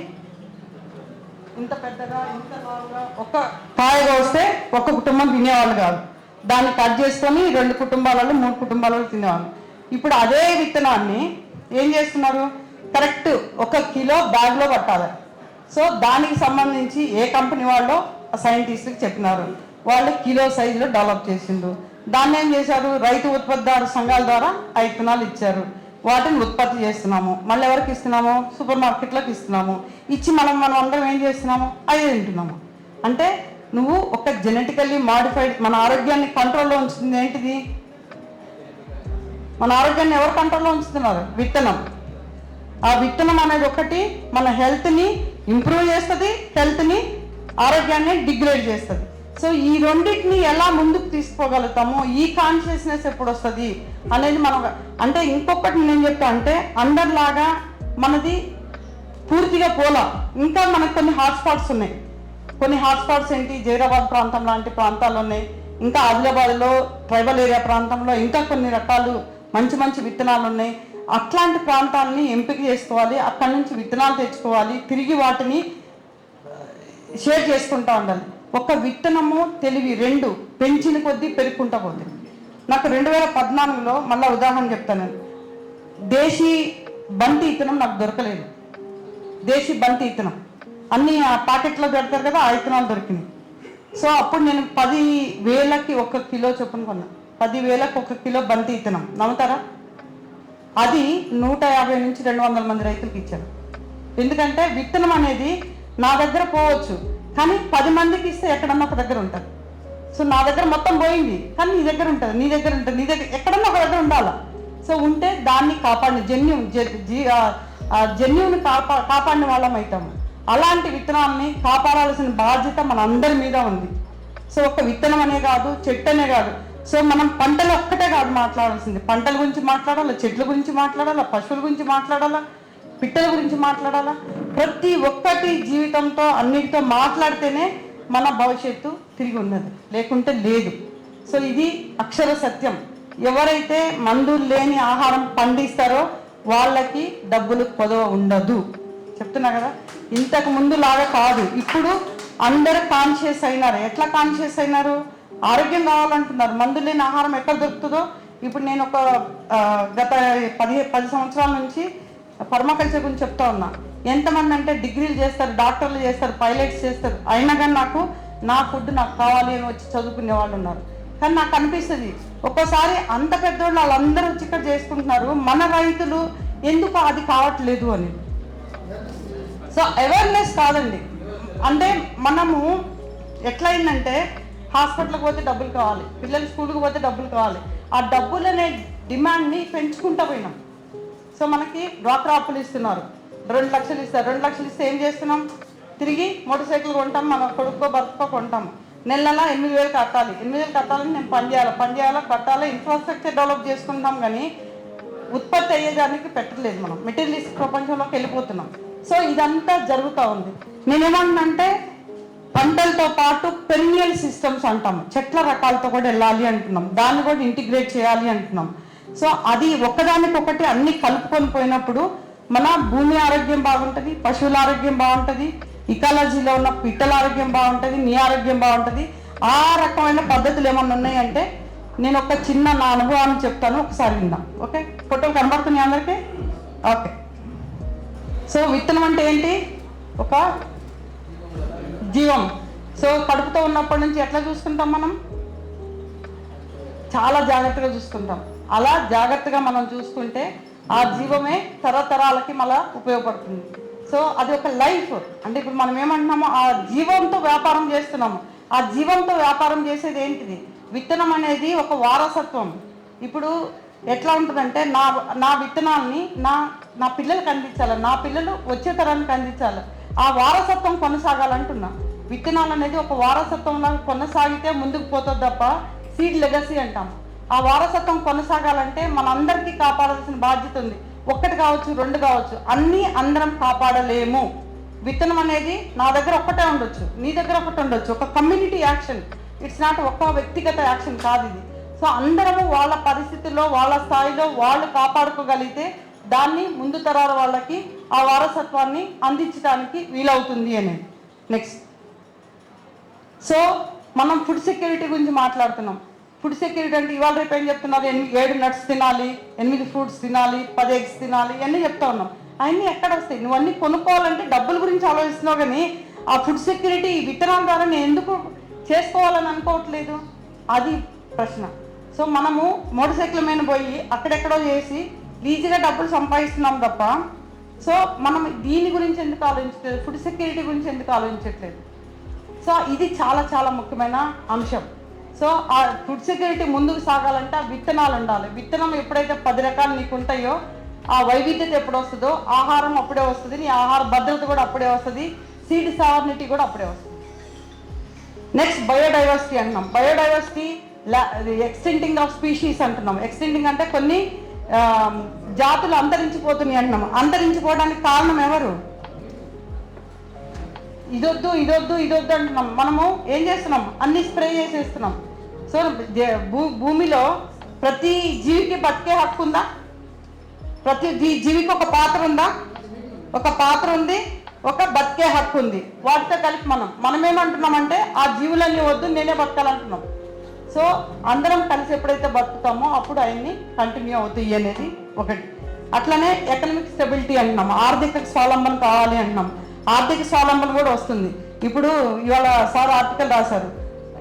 ఇంత పెద్దగా ఇంత లావుగా, ఒక కాయగా వస్తే ఒక కుటుంబం తినేవాళ్ళు కాదు. దాన్ని కట్ చేసుకొని 2 కుటుంబాలలో 3 కుటుంబాలలో తినేవాళ్ళు. ఇప్పుడు అదే విత్తనాన్ని ఏం చేస్తున్నారు, కరెక్ట్ 1 కిలో బ్యాగ్లో పట్టాలి. సో దానికి సంబంధించి ఏ కంపెనీ వాళ్ళు సైంటిస్ట్కి చెప్పినారు, వాళ్ళు కిలో సైజులో డెవలప్ చేసిండ్రు. దాన్ని ఏం చేశారు, రైతు ఉత్పత్తిదారు సంఘాల ద్వారా ఆ విత్తనాలు ఇచ్చారు. వాటిని ఉత్పత్తి చేస్తున్నాము. మళ్ళీ ఎవరికి ఇస్తున్నాము, సూపర్ మార్కెట్లోకి ఇస్తున్నాము. ఇచ్చి మనం అందరం ఏం చేస్తున్నాము, అదే తింటున్నాము. అంటే నువ్వు ఒక జెనెటికల్లీ మాడిఫైడ్, మన ఆరోగ్యాన్ని కంట్రోల్లో ఉంచుతుంది ఏంటిది, మన ఆరోగ్యాన్ని ఎవరు కంట్రోల్లో ఉంచుతున్నారు, విత్తనం. ఆ విత్తనం అనేది ఒకటి మన హెల్త్ని ఇంప్రూవ్ చేస్తుంది, హెల్త్ని ఆరోగ్యాన్ని డిగ్రేడ్ చేస్తుంది. సో ఈ రెండింటిని ఎలా ముందుకు తీసుకోగలుగుతామో, ఈ కాన్షియస్నెస్ ఎప్పుడు వస్తుంది అనేది మనం. అంటే ఇంకొకటి నేను చెప్తా అంటే అందరిలాగా మనది పూర్తిగా పోలా. ఇంకా మనకు కొన్ని హాట్స్పాట్స్ ఉన్నాయి. కొన్ని హాట్స్పాట్స్ ఏంటి, జైరాబాద్ ప్రాంతం లాంటి ప్రాంతాలు ఉన్నాయి. ఇంకా ఆదిలాబాద్లో ట్రైబల్ ఏరియా ప్రాంతంలో ఇంకా కొన్ని రకాలు మంచి మంచి విత్తనాలు ఉన్నాయి. అట్లాంటి ప్రాంతాలని ఎంపిక చేసుకోవాలి, అక్కడి నుంచి విత్తనాలు తెచ్చుకోవాలి, తిరిగి వాటిని షేర్ చేసుకుంటూ ఉండాలి. ఒక విత్తనము తెలివి 2 పెంచిన కొద్దీ పెరుగుకుంటా పోతుంది. నాకు 2014లో మళ్ళీ ఉదాహరణ చెప్తాను. దేశీ బంతి విత్తనం నాకు దొరకలేదు. దేశీ బంతి విత్తనం అన్ని ఆ ప్యాకెట్లో పెడతారు కదా, ఆ విత్తనాలు దొరికినాయి. సో అప్పుడు నేను 10,000కి 1 కిలో చొప్పున కొన్నా. 10,000కి 1 కిలో బంతి విత్తనం. నమ్ముతారా? అది 150 నుంచి 200 మంది రైతులకు ఇచ్చారు. ఎందుకంటే విత్తనం అనేది నా దగ్గర పోవచ్చు, కానీ 10 మందికి ఇస్తే ఎక్కడన్నా ఒక దగ్గర ఉంటుంది. సో నా దగ్గర మొత్తం పోయింది, కానీ నీ దగ్గర ఉంటుంది, నీ దగ్గర ఉంటుంది, నీ దగ్గర ఎక్కడన్నా ఒక దగ్గర ఉండాలి. సో ఉంటే దాన్ని కాపాడిన జన్యువుని కాపాడిన వాళ్ళం అవుతాము. అలాంటి విత్తనాన్ని కాపాడాల్సిన బాధ్యత మన అందరి మీద ఉంది. సో ఒక విత్తనం అనే కాదు, చెట్టు అనే కాదు. సో మనం పంటలు ఒక్కటే కాదు మాట్లాడాల్సింది, పంటల గురించి మాట్లాడాలా, చెట్ల గురించి మాట్లాడాలా, పశువుల గురించి మాట్లాడాలా, పిట్టల గురించి మాట్లాడాలా. ప్రతి ఒక్కటి జీవితంతో అన్నిటితో మాట్లాడితేనే మన భవిష్యత్తు తిరిగి ఉన్నది, లేకుంటే లేదు. సో ఇది అక్షర సత్యం. ఎవరైతే మందులు లేని ఆహారం పండిస్తారో వాళ్ళకి డబ్బులు కొదవ ఉండదు. చెప్తున్నా కదా, ఇంతకు ముందు లాగా కాదు. ఇప్పుడు అందరూ కాన్షియస్ అయినారు. ఎట్లా కాన్షియస్ అయినారు, ఆరోగ్యం కావాలంటున్నారు. మందులు లేని ఆహారం ఎక్కడ దొరుకుతుందో. ఇప్పుడు నేను ఒక గత 10 సంవత్సరాల నుంచి పర్మాకల్చర్ గురించి చెప్తా ఉన్నా. ఎంతమంది అంటే డిగ్రీలు చేస్తారు, డాక్టర్లు చేస్తారు, పైలట్స్ చేస్తారు, అయినా కానీ నా ఫుడ్ నాకు కావాలి అని వచ్చి చదువుకునే వాళ్ళు ఉన్నారు. కానీ నాకు అనిపిస్తుంది ఒక్కోసారి అంత పెద్దోళ్ళు వాళ్ళందరూ వచ్చి ఇక్కడ చేసుకుంటున్నారు, మన రైతులు ఎందుకు అది కావట్లేదు అని. సో అవేర్నెస్ కాదండి. అంటే మనము ఎట్లయిందంటే హాస్పిటల్కి పోతే డబ్బులు కావాలి, పిల్లలు స్కూల్కి పోతే డబ్బులు కావాలి. ఆ డబ్బులు అనే డిమాండ్ని పెంచుకుంటూ పోయినాం. సో మనకి డ్వాక్రా అప్పులు ఇస్తున్నారు, 2 లక్షలు ఇస్తారు. 2 లక్షలు ఇస్తే ఏం చేస్తున్నాం, తిరిగి మోటార్ సైకిల్ కొంటాం, మన కొడుకో భర్తకో కొంటాము. నెల 8,000 కట్టాలి. 8,000 కట్టాలని నేను పని చేయాలి, కట్టాలి, ఇన్ఫ్రాస్ట్రక్చర్ డెవలప్ చేసుకుంటాం. కానీ ఉత్పత్తి అయ్యేదానికి పెట్టలేదు. మనం మెటీరియలిస్ట్ ప్రపంచంలోకి వెళ్ళిపోతున్నాం. సో ఇదంతా జరుగుతూ ఉంది. నేనేమంటున్నానంటే పంటలతో పాటు పెరినియల్ సిస్టమ్స్ అంటాము, చెట్ల రకాలతో కూడా వెళ్ళాలి అంటున్నాం, దాన్ని కూడా ఇంటిగ్రేట్ చేయాలి అంటున్నాం. సో అది ఒకదానికొకటి అన్ని కలుపుకొని పోయినప్పుడు మన భూమి ఆరోగ్యం బాగుంటుంది, పశువుల ఆరోగ్యం బాగుంటుంది, ఇకాలజీలో ఉన్న పిట్టల ఆరోగ్యం బాగుంటుంది, నీ ఆరోగ్యం బాగుంటుంది. ఆ రకమైన పద్ధతులు ఏమన్నా ఉన్నాయంటే నేను ఒక చిన్న నా అనుభవాన్ని చెప్తాను, ఒకసారి విందాం. ఓకే, ఫోటోలు కనబడుతున్నాయి అందరికీ? ఓకే. సో విత్తనం అంటే ఏంటి, ఒక జీవం. సో కడుపుతో ఉన్నప్పటి నుంచి ఎట్లా చూసుకుంటాం మనం, చాలా జాగ్రత్తగా చూసుకుంటాం. అలా జాగ్రత్తగా మనం చూసుకుంటే ఆ జీవమే తరతరాలకి మళ్ళా ఉపయోగపడుతుంది. సో అది ఒక లైఫ్. అంటే ఇప్పుడు మనం ఏమంటున్నామో ఆ జీవంతో వ్యాపారం చేస్తున్నాము. ఆ జీవంతో వ్యాపారం చేసేది ఏంటిది, విత్తనం అనేది ఒక వారసత్వం. ఇప్పుడు ఎట్లా ఉంటుందంటే నా విత్తనాల్ని నా పిల్లలకు అందించాలి, నా పిల్లలు వచ్చే తరానికి అందించాలి. ఆ వారసత్వం కొనసాగాలంటున్నా. విత్తనాలు అనేది ఒక వారసత్వంలో కొనసాగితే ముందుకు పోతుంది తప్ప సీడ్ లెగసీ అంటాం. ఆ వారసత్వం కొనసాగాలంటే మనందరికీ కాపాడాల్సిన బాధ్యత ఉంది. ఒక్కటి కావచ్చు, 2 కావచ్చు, అన్నీ అందరం కాపాడలేము. విత్తనం అనేది నా దగ్గర ఒక్కటే ఉండొచ్చు, నీ దగ్గర ఒకటి ఉండొచ్చు. ఒక కమ్యూనిటీ యాక్షన్, ఇట్స్ నాట్ ఒక వ్యక్తిగత యాక్షన్ కాదు ఇది. సో అందరము వాళ్ళ పరిస్థితుల్లో, వాళ్ళ స్థాయిలో వాళ్ళు కాపాడుకోగలిగితే దాన్ని ముందు తరాల వాళ్ళకి ఆ వారసత్వాన్ని అందించడానికి వీలవుతుంది అనేది. నెక్స్ట్, సో మనం ఫుడ్ సెక్యూరిటీ గురించి మాట్లాడుతున్నాం. ఫుడ్ సెక్యూరిటీ అంటే ఇవాళ రేపు ఏం చెప్తున్నారు, 7 నట్స్ తినాలి, 8 ఫ్రూట్స్ తినాలి, 10 ఎగ్స్ తినాలి, ఇవన్నీ చెప్తా ఉన్నాం. అవన్నీ ఎక్కడ వస్తాయి? నువ్వు అన్నీ కొనుక్కోవాలంటే డబ్బుల గురించి ఆలోచిస్తున్నావు, కానీ ఆ ఫుడ్ సెక్యూరిటీ విత్తనాల ద్వారా నేను ఎందుకు చేసుకోవాలని అనుకోవట్లేదు, అది ప్రశ్న. సో మనము మోటార్ సైకిల్ మీద పోయి అక్కడెక్కడో చేసి ఈజీగా డబ్బులు సంపాదిస్తున్నాం తప్ప, సో మనం దీని గురించి ఎందుకు ఆలోచించట్లేదు, ఫుడ్ సెక్యూరిటీ గురించి ఎందుకు ఆలోచించట్లేదు? సో ఇది చాలా చాలా ముఖ్యమైన అంశం. సో ఆ ఫుడ్ సెక్యూరిటీ ముందుకు సాగాలంటే ఆ విత్తనాలు ఉండాలి. విత్తనం ఎప్పుడైతే 10 రకాలు నీకు ఉంటాయో, ఆ వైవిధ్యత ఎప్పుడు వస్తుందో ఆహారం అప్పుడే వస్తుంది, నీ ఆహార భద్రత కూడా అప్పుడే వస్తుంది, సీడ్ సావర్నిటీ కూడా అప్పుడే వస్తుంది. నెక్స్ట్, బయోడైవర్సిటీ అంటున్నాం. బయోడైవర్సిటీ ఎక్స్టెంటింగ్ ఆఫ్ స్పీషీస్ అంటున్నాం. ఎక్స్టెంటింగ్ అంటే కొన్ని జాతులు అంతరించిపోతున్నాయి అంటున్నాం. అంతరించిపోవడానికి కారణం ఎవరు? ఇదొద్దు ఇదొద్దు ఇదొద్దు అంటున్నాం. మనము ఏం చేస్తున్నాం, అన్ని స్ప్రే చేసేస్తున్నాం. సో భూమిలో ప్రతి జీవికి బతికే హక్కు ఉందా? ప్రతి జీవికి ఒక పాత్ర ఉందా? ఒక పాత్ర ఉంది, ఒక బతికే హక్కు ఉంది. వాటితో కలిపి మనం ఏమంటున్నామంటే ఆ జీవులన్నీ వద్దు, నేనే బతకాలంటున్నాం. సో అందరం కలిసి ఎప్పుడైతే బతుకుతామో అప్పుడు అవన్నీ కంటిన్యూ అవుతాయి అనేది ఒకటి. అట్లనే ఎకనామిక్ స్టెబిలిటీ అంటున్నాం. ఆర్థిక స్వావలంబన కావాలి అంటున్నాం. ఆర్థిక స్వావలంబన కూడా వస్తుంది. ఇప్పుడు ఇవాళ సార్ ఆర్టికల్ రాశారు,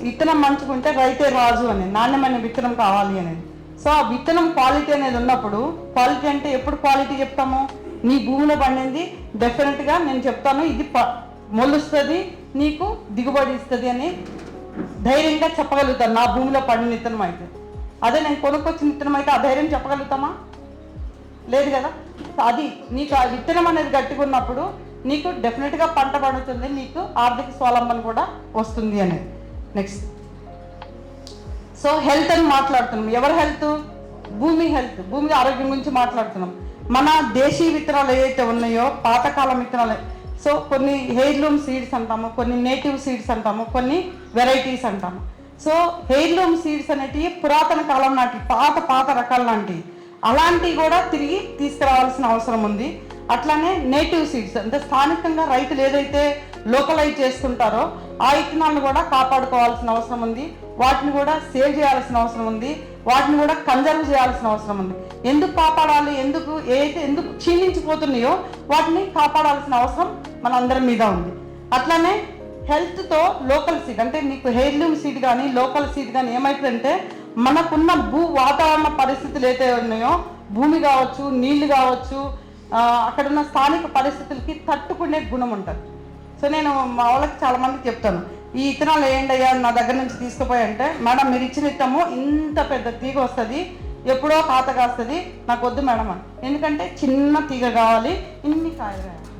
విత్తనం మంచుకుంటే రైతే రాజు అని, నాణ్యమైన విత్తనం కావాలి అనేది. సో ఆ విత్తనం క్వాలిటీ అనేది ఉన్నప్పుడు, క్వాలిటీ అంటే ఎప్పుడు క్వాలిటీ చెప్తాము, నీ భూమిలో పండింది డెఫినెట్గా నేను చెప్తాను ఇది మొలుస్తుంది, నీకు దిగుబడి ఇస్తుంది అని ధైర్యంగా చెప్పగలుగుతాను. నా భూమిలో పండిన విత్తనం అయితే, అదే నేను కొనుక్కొచ్చిన విత్తనం అయితే ఆ ధైర్యం చెప్పగలుగుతామా? లేదు కదా. అది నీకు ఆ విత్తనం అనేది గట్టిగా నీకు డెఫినెట్గా పంట పండుతుంది, నీకు ఆర్థిక స్వావలంబన కూడా వస్తుంది అనేది. నెక్స్ట్, సో హెల్త్ అని మాట్లాడుతున్నాం. ఎవరి హెల్త్? భూమి హెల్త్, భూమి ఆరోగ్యం గురించి మాట్లాడుతున్నాం. మన దేశీయ విత్తనాలు ఏవైతే ఉన్నాయో, పాతకాలం విత్తనాలు, సో కొన్ని హెయిర్లూమ్ సీడ్స్ అంటాము, కొన్ని నేటివ్ సీడ్స్ అంటాము, కొన్ని వెరైటీస్ అంటాము. సో హెయిర్లూమ్ సీడ్స్ అనేటివి పురాతన కాలం నాటి పాత రకాల లాంటివి, అలాంటివి కూడా తిరిగి తీసుకురావాల్సిన అవసరం ఉంది. అట్లానే నేటివ్ సీడ్స్ అంటే స్థానికంగా రైతులు ఏదైతే లోకలైజ్ చేసుకుంటారో ఆ విత్తనాలను కూడా కాపాడుకోవాల్సిన అవసరం ఉంది. వాటిని కూడా సేవ్ చేయాల్సిన అవసరం ఉంది, వాటిని కూడా కన్జర్వ్ చేయాల్సిన అవసరం ఉంది. ఎందుకు కాపాడాలి, ఎందుకు క్షీణించిపోతున్నాయో వాటిని కాపాడాల్సిన అవసరం మనందరి మీద ఉంది. అట్లానే హెల్త్తో లోకల్ సీడ్ అంటే నీకు హెయిర్లూమ్ సీడ్ కానీ లోకల్ సీడ్ కానీ ఏమవుతుందంటే, మనకున్న వాతావరణ పరిస్థితులు ఏదైతే ఉన్నాయో, భూమి కావచ్చు, నీళ్లు కావచ్చు, అక్కడున్న స్థానిక పరిస్థితులకి తట్టుకునే గుణం ఉంటుంది. సో నేను మా వాళ్ళకి చాలామందికి చెప్తాను, ఈ విత్తనాలు వేయండి అయ్యా నా దగ్గర నుంచి తీసుకుపోయి అంటే, మేడం మీరు ఇచ్చిన విత్తనము ఇంత పెద్ద తీగ వస్తుంది, ఎప్పుడో కాత కాస్తుంది, నాకు వద్దు మేడం అని. ఎందుకంటే చిన్న తీగ కావాలి, ఇన్ని కాయలు కావాలి.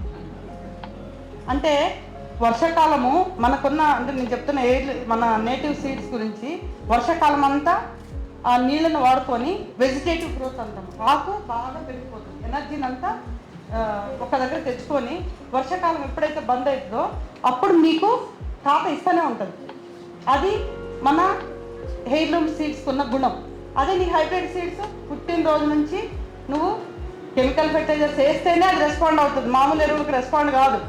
అంటే వర్షాకాలము మనకున్న, అంటే నేను చెప్తున్న మన నేటివ్ సీడ్స్ గురించి, వర్షాకాలం అంతా ఆ నీళ్ళను వాడుకొని వెజిటేటివ్ గ్రోత్ అంటాము, ఆకు బాగా పెరిగిపోతుంది, ఎనర్జీని అంతా ఒక దగ్గర తెచ్చుకొని వర్షాకాలం ఎప్పుడైతే బంద్ అవుతుందో అప్పుడు మీకు కాత ఇస్తూనే ఉంటుంది. అది మన హెయిర్లూమ్ సీడ్స్కి ఉన్న గుణం. అదే నీ హైబ్రిడ్ సీడ్స్ పుట్టిన రోజు నుంచి నువ్వు కెమికల్ ఫెర్టిలైజర్స్ వేస్తేనే అది రెస్పాండ్ అవుతుంది, మామూలు ఎరువులకు రెస్పాండ్ కాదు.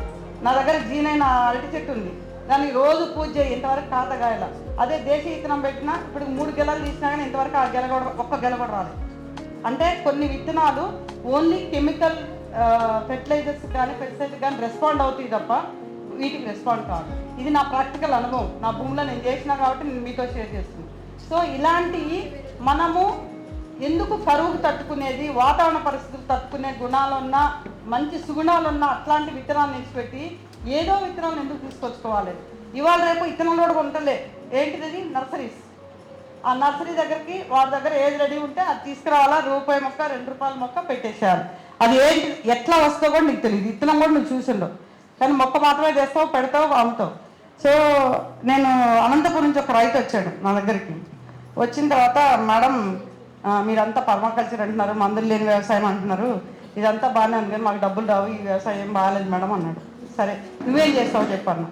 నా దగ్గర జీనైన అరటి చెట్టు ఉంది, దానికి రోజు పూజ చేయి, ఇంతవరకు కాత గాయల. అదే దేశీ విత్తనం పెట్టినా ఇప్పుడు 3 గెలలు తీసినా కానీ ఇంతవరకు ఆ గెల కూడా ఒక్క గెల కూడా రాలేదు. అంటే కొన్ని విత్తనాలు ఓన్లీ కెమికల్ ఫెర్టిలైజర్స్ కానీ పెస్టిసైడ్స్ కానీ రెస్పాండ్ అవుతాయి తప్ప వీటికి రెస్పాండ్ కాదు. ఇది నా ప్రాక్టికల్ అనుభవం, నా భూమిలో నేను చేసినా కాబట్టి నేను మీతో షేర్ చేస్తున్నాను. సో ఇలాంటివి మనము ఎందుకు కరువుకు తట్టుకునేది, వాతావరణ పరిస్థితులు తట్టుకునే గుణాలున్న మంచి సుగుణాలున్న అట్లాంటి విత్తనాలు నిలిచిపెట్టి ఏదో విత్తనాలను ఎందుకు తీసుకొచ్చుకోవాలి? ఇవాళ రేపు విత్తనాలు కూడా కొంటలే, ఏంటిది నర్సరీస్. ఆ నర్సరీ దగ్గరికి వాడి దగ్గర ఏది రెడీ ఉంటే అది తీసుకురావాలా, రూపాయి మొక్క 2 రూపాయల మొక్క పెట్టేసేయాలి. అది ఏంటి ఎట్లా వస్తుందో కూడా నీకు తెలియదు, విత్తనం కూడా నువ్వు చూసిండవు, కానీ మొక్క మాత్రమే తెస్తావు, పెడతావు, అమ్ముతావు. సో నేను అనంతపురం నుంచి ఒక రైతు వచ్చాడు నా దగ్గరికి. వచ్చిన తర్వాత, మేడం మీరంతా పర్మాకల్చర్ అంటున్నారు, మందులు లేని వ్యవసాయం అంటున్నారు, ఇదంతా బాగానే ఉంది కానీ మాకు డబ్బులు రావు, ఈ వ్యవసాయం ఏం బాగాలేదు మేడం అన్నాడు. సరే నువ్వేం చేస్తావు చెప్పన్నా.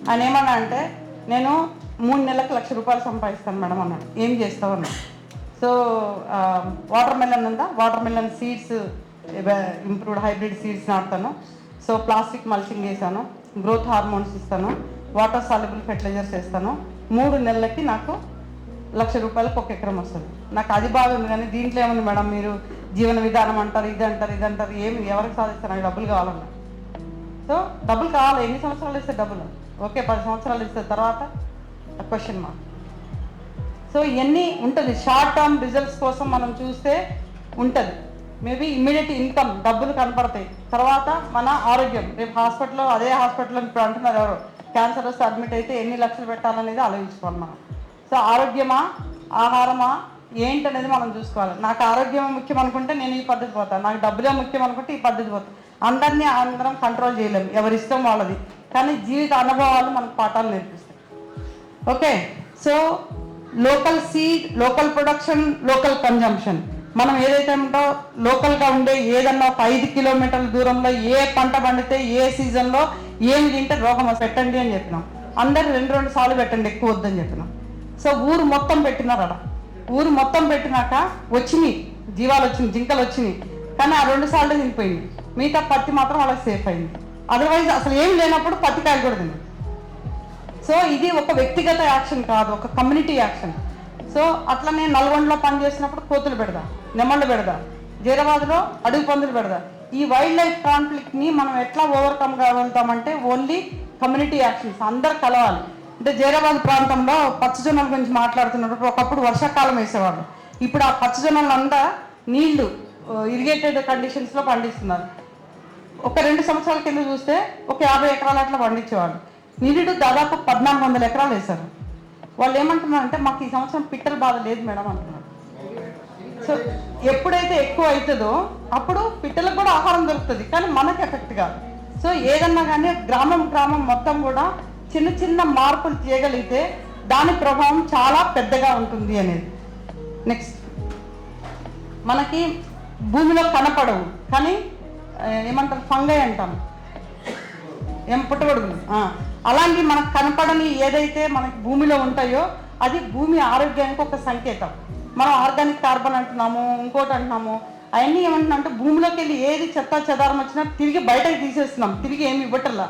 ఆయన ఏమన్నా అంటే నేను 3 నెలలకు ₹1,00,000 సంపాదిస్తాను మేడం అన్నాడు. ఏం చేస్తావు అన్నాడు. సో వాటర్ మెలన్ ఉందా, watermelon seeds improved hybrid seeds నాటుతాను. సో ప్లాస్టిక్ మల్చింగ్ వేసాను, గ్రోత్ హార్మోన్స్ ఇస్తాను, వాటర్ సాల్యుబుల్ ఫెర్టిలైజర్స్ వేస్తాను. 3 నెలలకి నాకు ₹1,00,000 ఒక ఎకరం వస్తుంది. నాకు అది బాగుంది కానీ దీంట్లో ఏముంది మేడం, మీరు జీవన విధానం అంటారు, ఇది అంటారు, ఏమి ఎవరికి సాధిస్తారు, నాకు డబ్బులు కావాలన్నా. సో డబ్బులు కావాలి, ఎన్ని సంవత్సరాలు ఇస్తే డబ్బులు? ఓకే 10 సంవత్సరాలు ఇస్తే తర్వాత క్వశ్చన్ మార్క్. సో ఇవన్నీ ఉంటుంది. షార్ట్ టర్మ్ రిజల్ట్స్ కోసం మనం చూస్తే ఉంటుంది. మేబీ ఇమ్మీడియట్ ఇన్కమ్ డబ్బులు కనపడతాయి, తర్వాత మన ఆరోగ్యం. రేపు హాస్పిటల్లో అదే హాస్పిటల్లో ఇప్పుడు అంటున్నారు ఎవరు క్యాన్సర్ వస్తే అడ్మిట్ అయితే ఎన్ని లక్షలు పెట్టాలనేది ఆలోచించుకోవాలి మనం. సో ఆరోగ్యమా ఆహారమా ఏంటనేది మనం చూసుకోవాలి. నాకు ఆరోగ్యం ముఖ్యం అనుకుంటే నేను ఈ పద్ధతి పోతాను, నాకు డబ్బులే ముఖ్యం అనుకుంటే ఈ పద్ధతి పోతాను. అందరం కంట్రోల్ చేయలేము, ఎవరి ఇష్టం వాళ్ళది. కానీ జీవిత అనుభవాలు మనకు పాఠాలు నేర్పిస్తాయి. Okay, so local seed, local production, local consumption. మనం ఏదైతే ఉంటో లోకల్గా ఉండే ఏదన్నా ఒక 5 కిలోమీటర్ల దూరంలో ఏ పంట పండితే ఏ సీజన్లో ఏమి తింటే రోగం పెట్టండి అని చెప్పినాం. అందరు 2 సార్లు పెట్టండి, ఎక్కువ వద్దని చెప్పినాం. సో ఊరు మొత్తం పెట్టినారు అక్కడ. ఊరు మొత్తం పెట్టినాక వచ్చినాయి జీవాలు, వచ్చినాయి జింకలు వచ్చినాయి, కానీ ఆ 2 సార్లు తినిపోయింది. మిగతా పత్తి మాత్రం వాళ్ళకి సేఫ్ అయింది. అదర్వైజ్ అసలు ఏం లేనప్పుడు పత్తికాయలు కూడా తింది. సో ఇది ఒక వ్యక్తిగత యాక్షన్ కాదు, ఒక కమ్యూనిటీ యాక్షన్. సో అట్లనే నల్గొండలో పనిచేసినప్పుడు కోతులు పెడదా, నెమళ్ళు పెడదా, జైరాబాద్లో అడుగు పందులు పెడదా. ఈ వైల్డ్ లైఫ్ కాన్ఫ్లిక్ట్ని మనం ఎట్లా ఓవర్కమ్ కాగలుగుతామంటే ఓన్లీ కమ్యూనిటీ యాక్షన్స్, అందరు కలవాలి. అంటే జైరాబాద్ ప్రాంతంలో పచ్చజొన్నల గురించి మాట్లాడుతున్నప్పుడు ఒకప్పుడు వర్షాకాలం వేసేవాళ్ళు, ఇప్పుడు ఆ పచ్చజొన్నలంతా నీళ్లు ఇరిగేటెడ్ కండిషన్స్లో పండిస్తున్నారు. ఒక 2 సంవత్సరాల కింద చూస్తే ఒక 50 ఎకరాలు అట్లా పండించేవాళ్ళు. నిరుడు దాదాపు 1400 ఎకరాలు వేశారు. వాళ్ళు ఏమంటున్నారంటే మాకు ఈ సంవత్సరం పిట్టల బాధ లేదు మేడం అంటున్నారు. సో ఎప్పుడైతే ఎక్కువ అవుతుందో అప్పుడు పిట్టలకు కూడా ఆహారం దొరుకుతుంది, కానీ మనకు ఎఫెక్ట్ కాదు. సో ఏదన్నా కానీ గ్రామం మొత్తం కూడా చిన్న చిన్న మార్పులు చేయగలిగితే దాని ప్రభావం చాలా పెద్దగా ఉంటుంది అనేది. నెక్స్ట్, మనకి భూమిలో కనపడవు కానీ ఏమంటారు ఫంగై అంటాం, ఏం పుట్టగొడుగులు. అలాంటి మనకు కనపడని ఏదైతే మనకి భూమిలో ఉంటాయో అది భూమి ఆరోగ్యానికి ఒక సంకేతం. మనం ఆర్గానిక్ కార్బన్ అంటున్నాము, ఇంకోటి అంటున్నాము. అవన్నీ ఏమంటున్నా అంటే భూమిలోకి వెళ్ళి ఏది చెత్త చెదారం వచ్చినా తిరిగి బయటకు తీసేస్తున్నాం, తిరిగి ఏమి ఇవ్వటల్లా.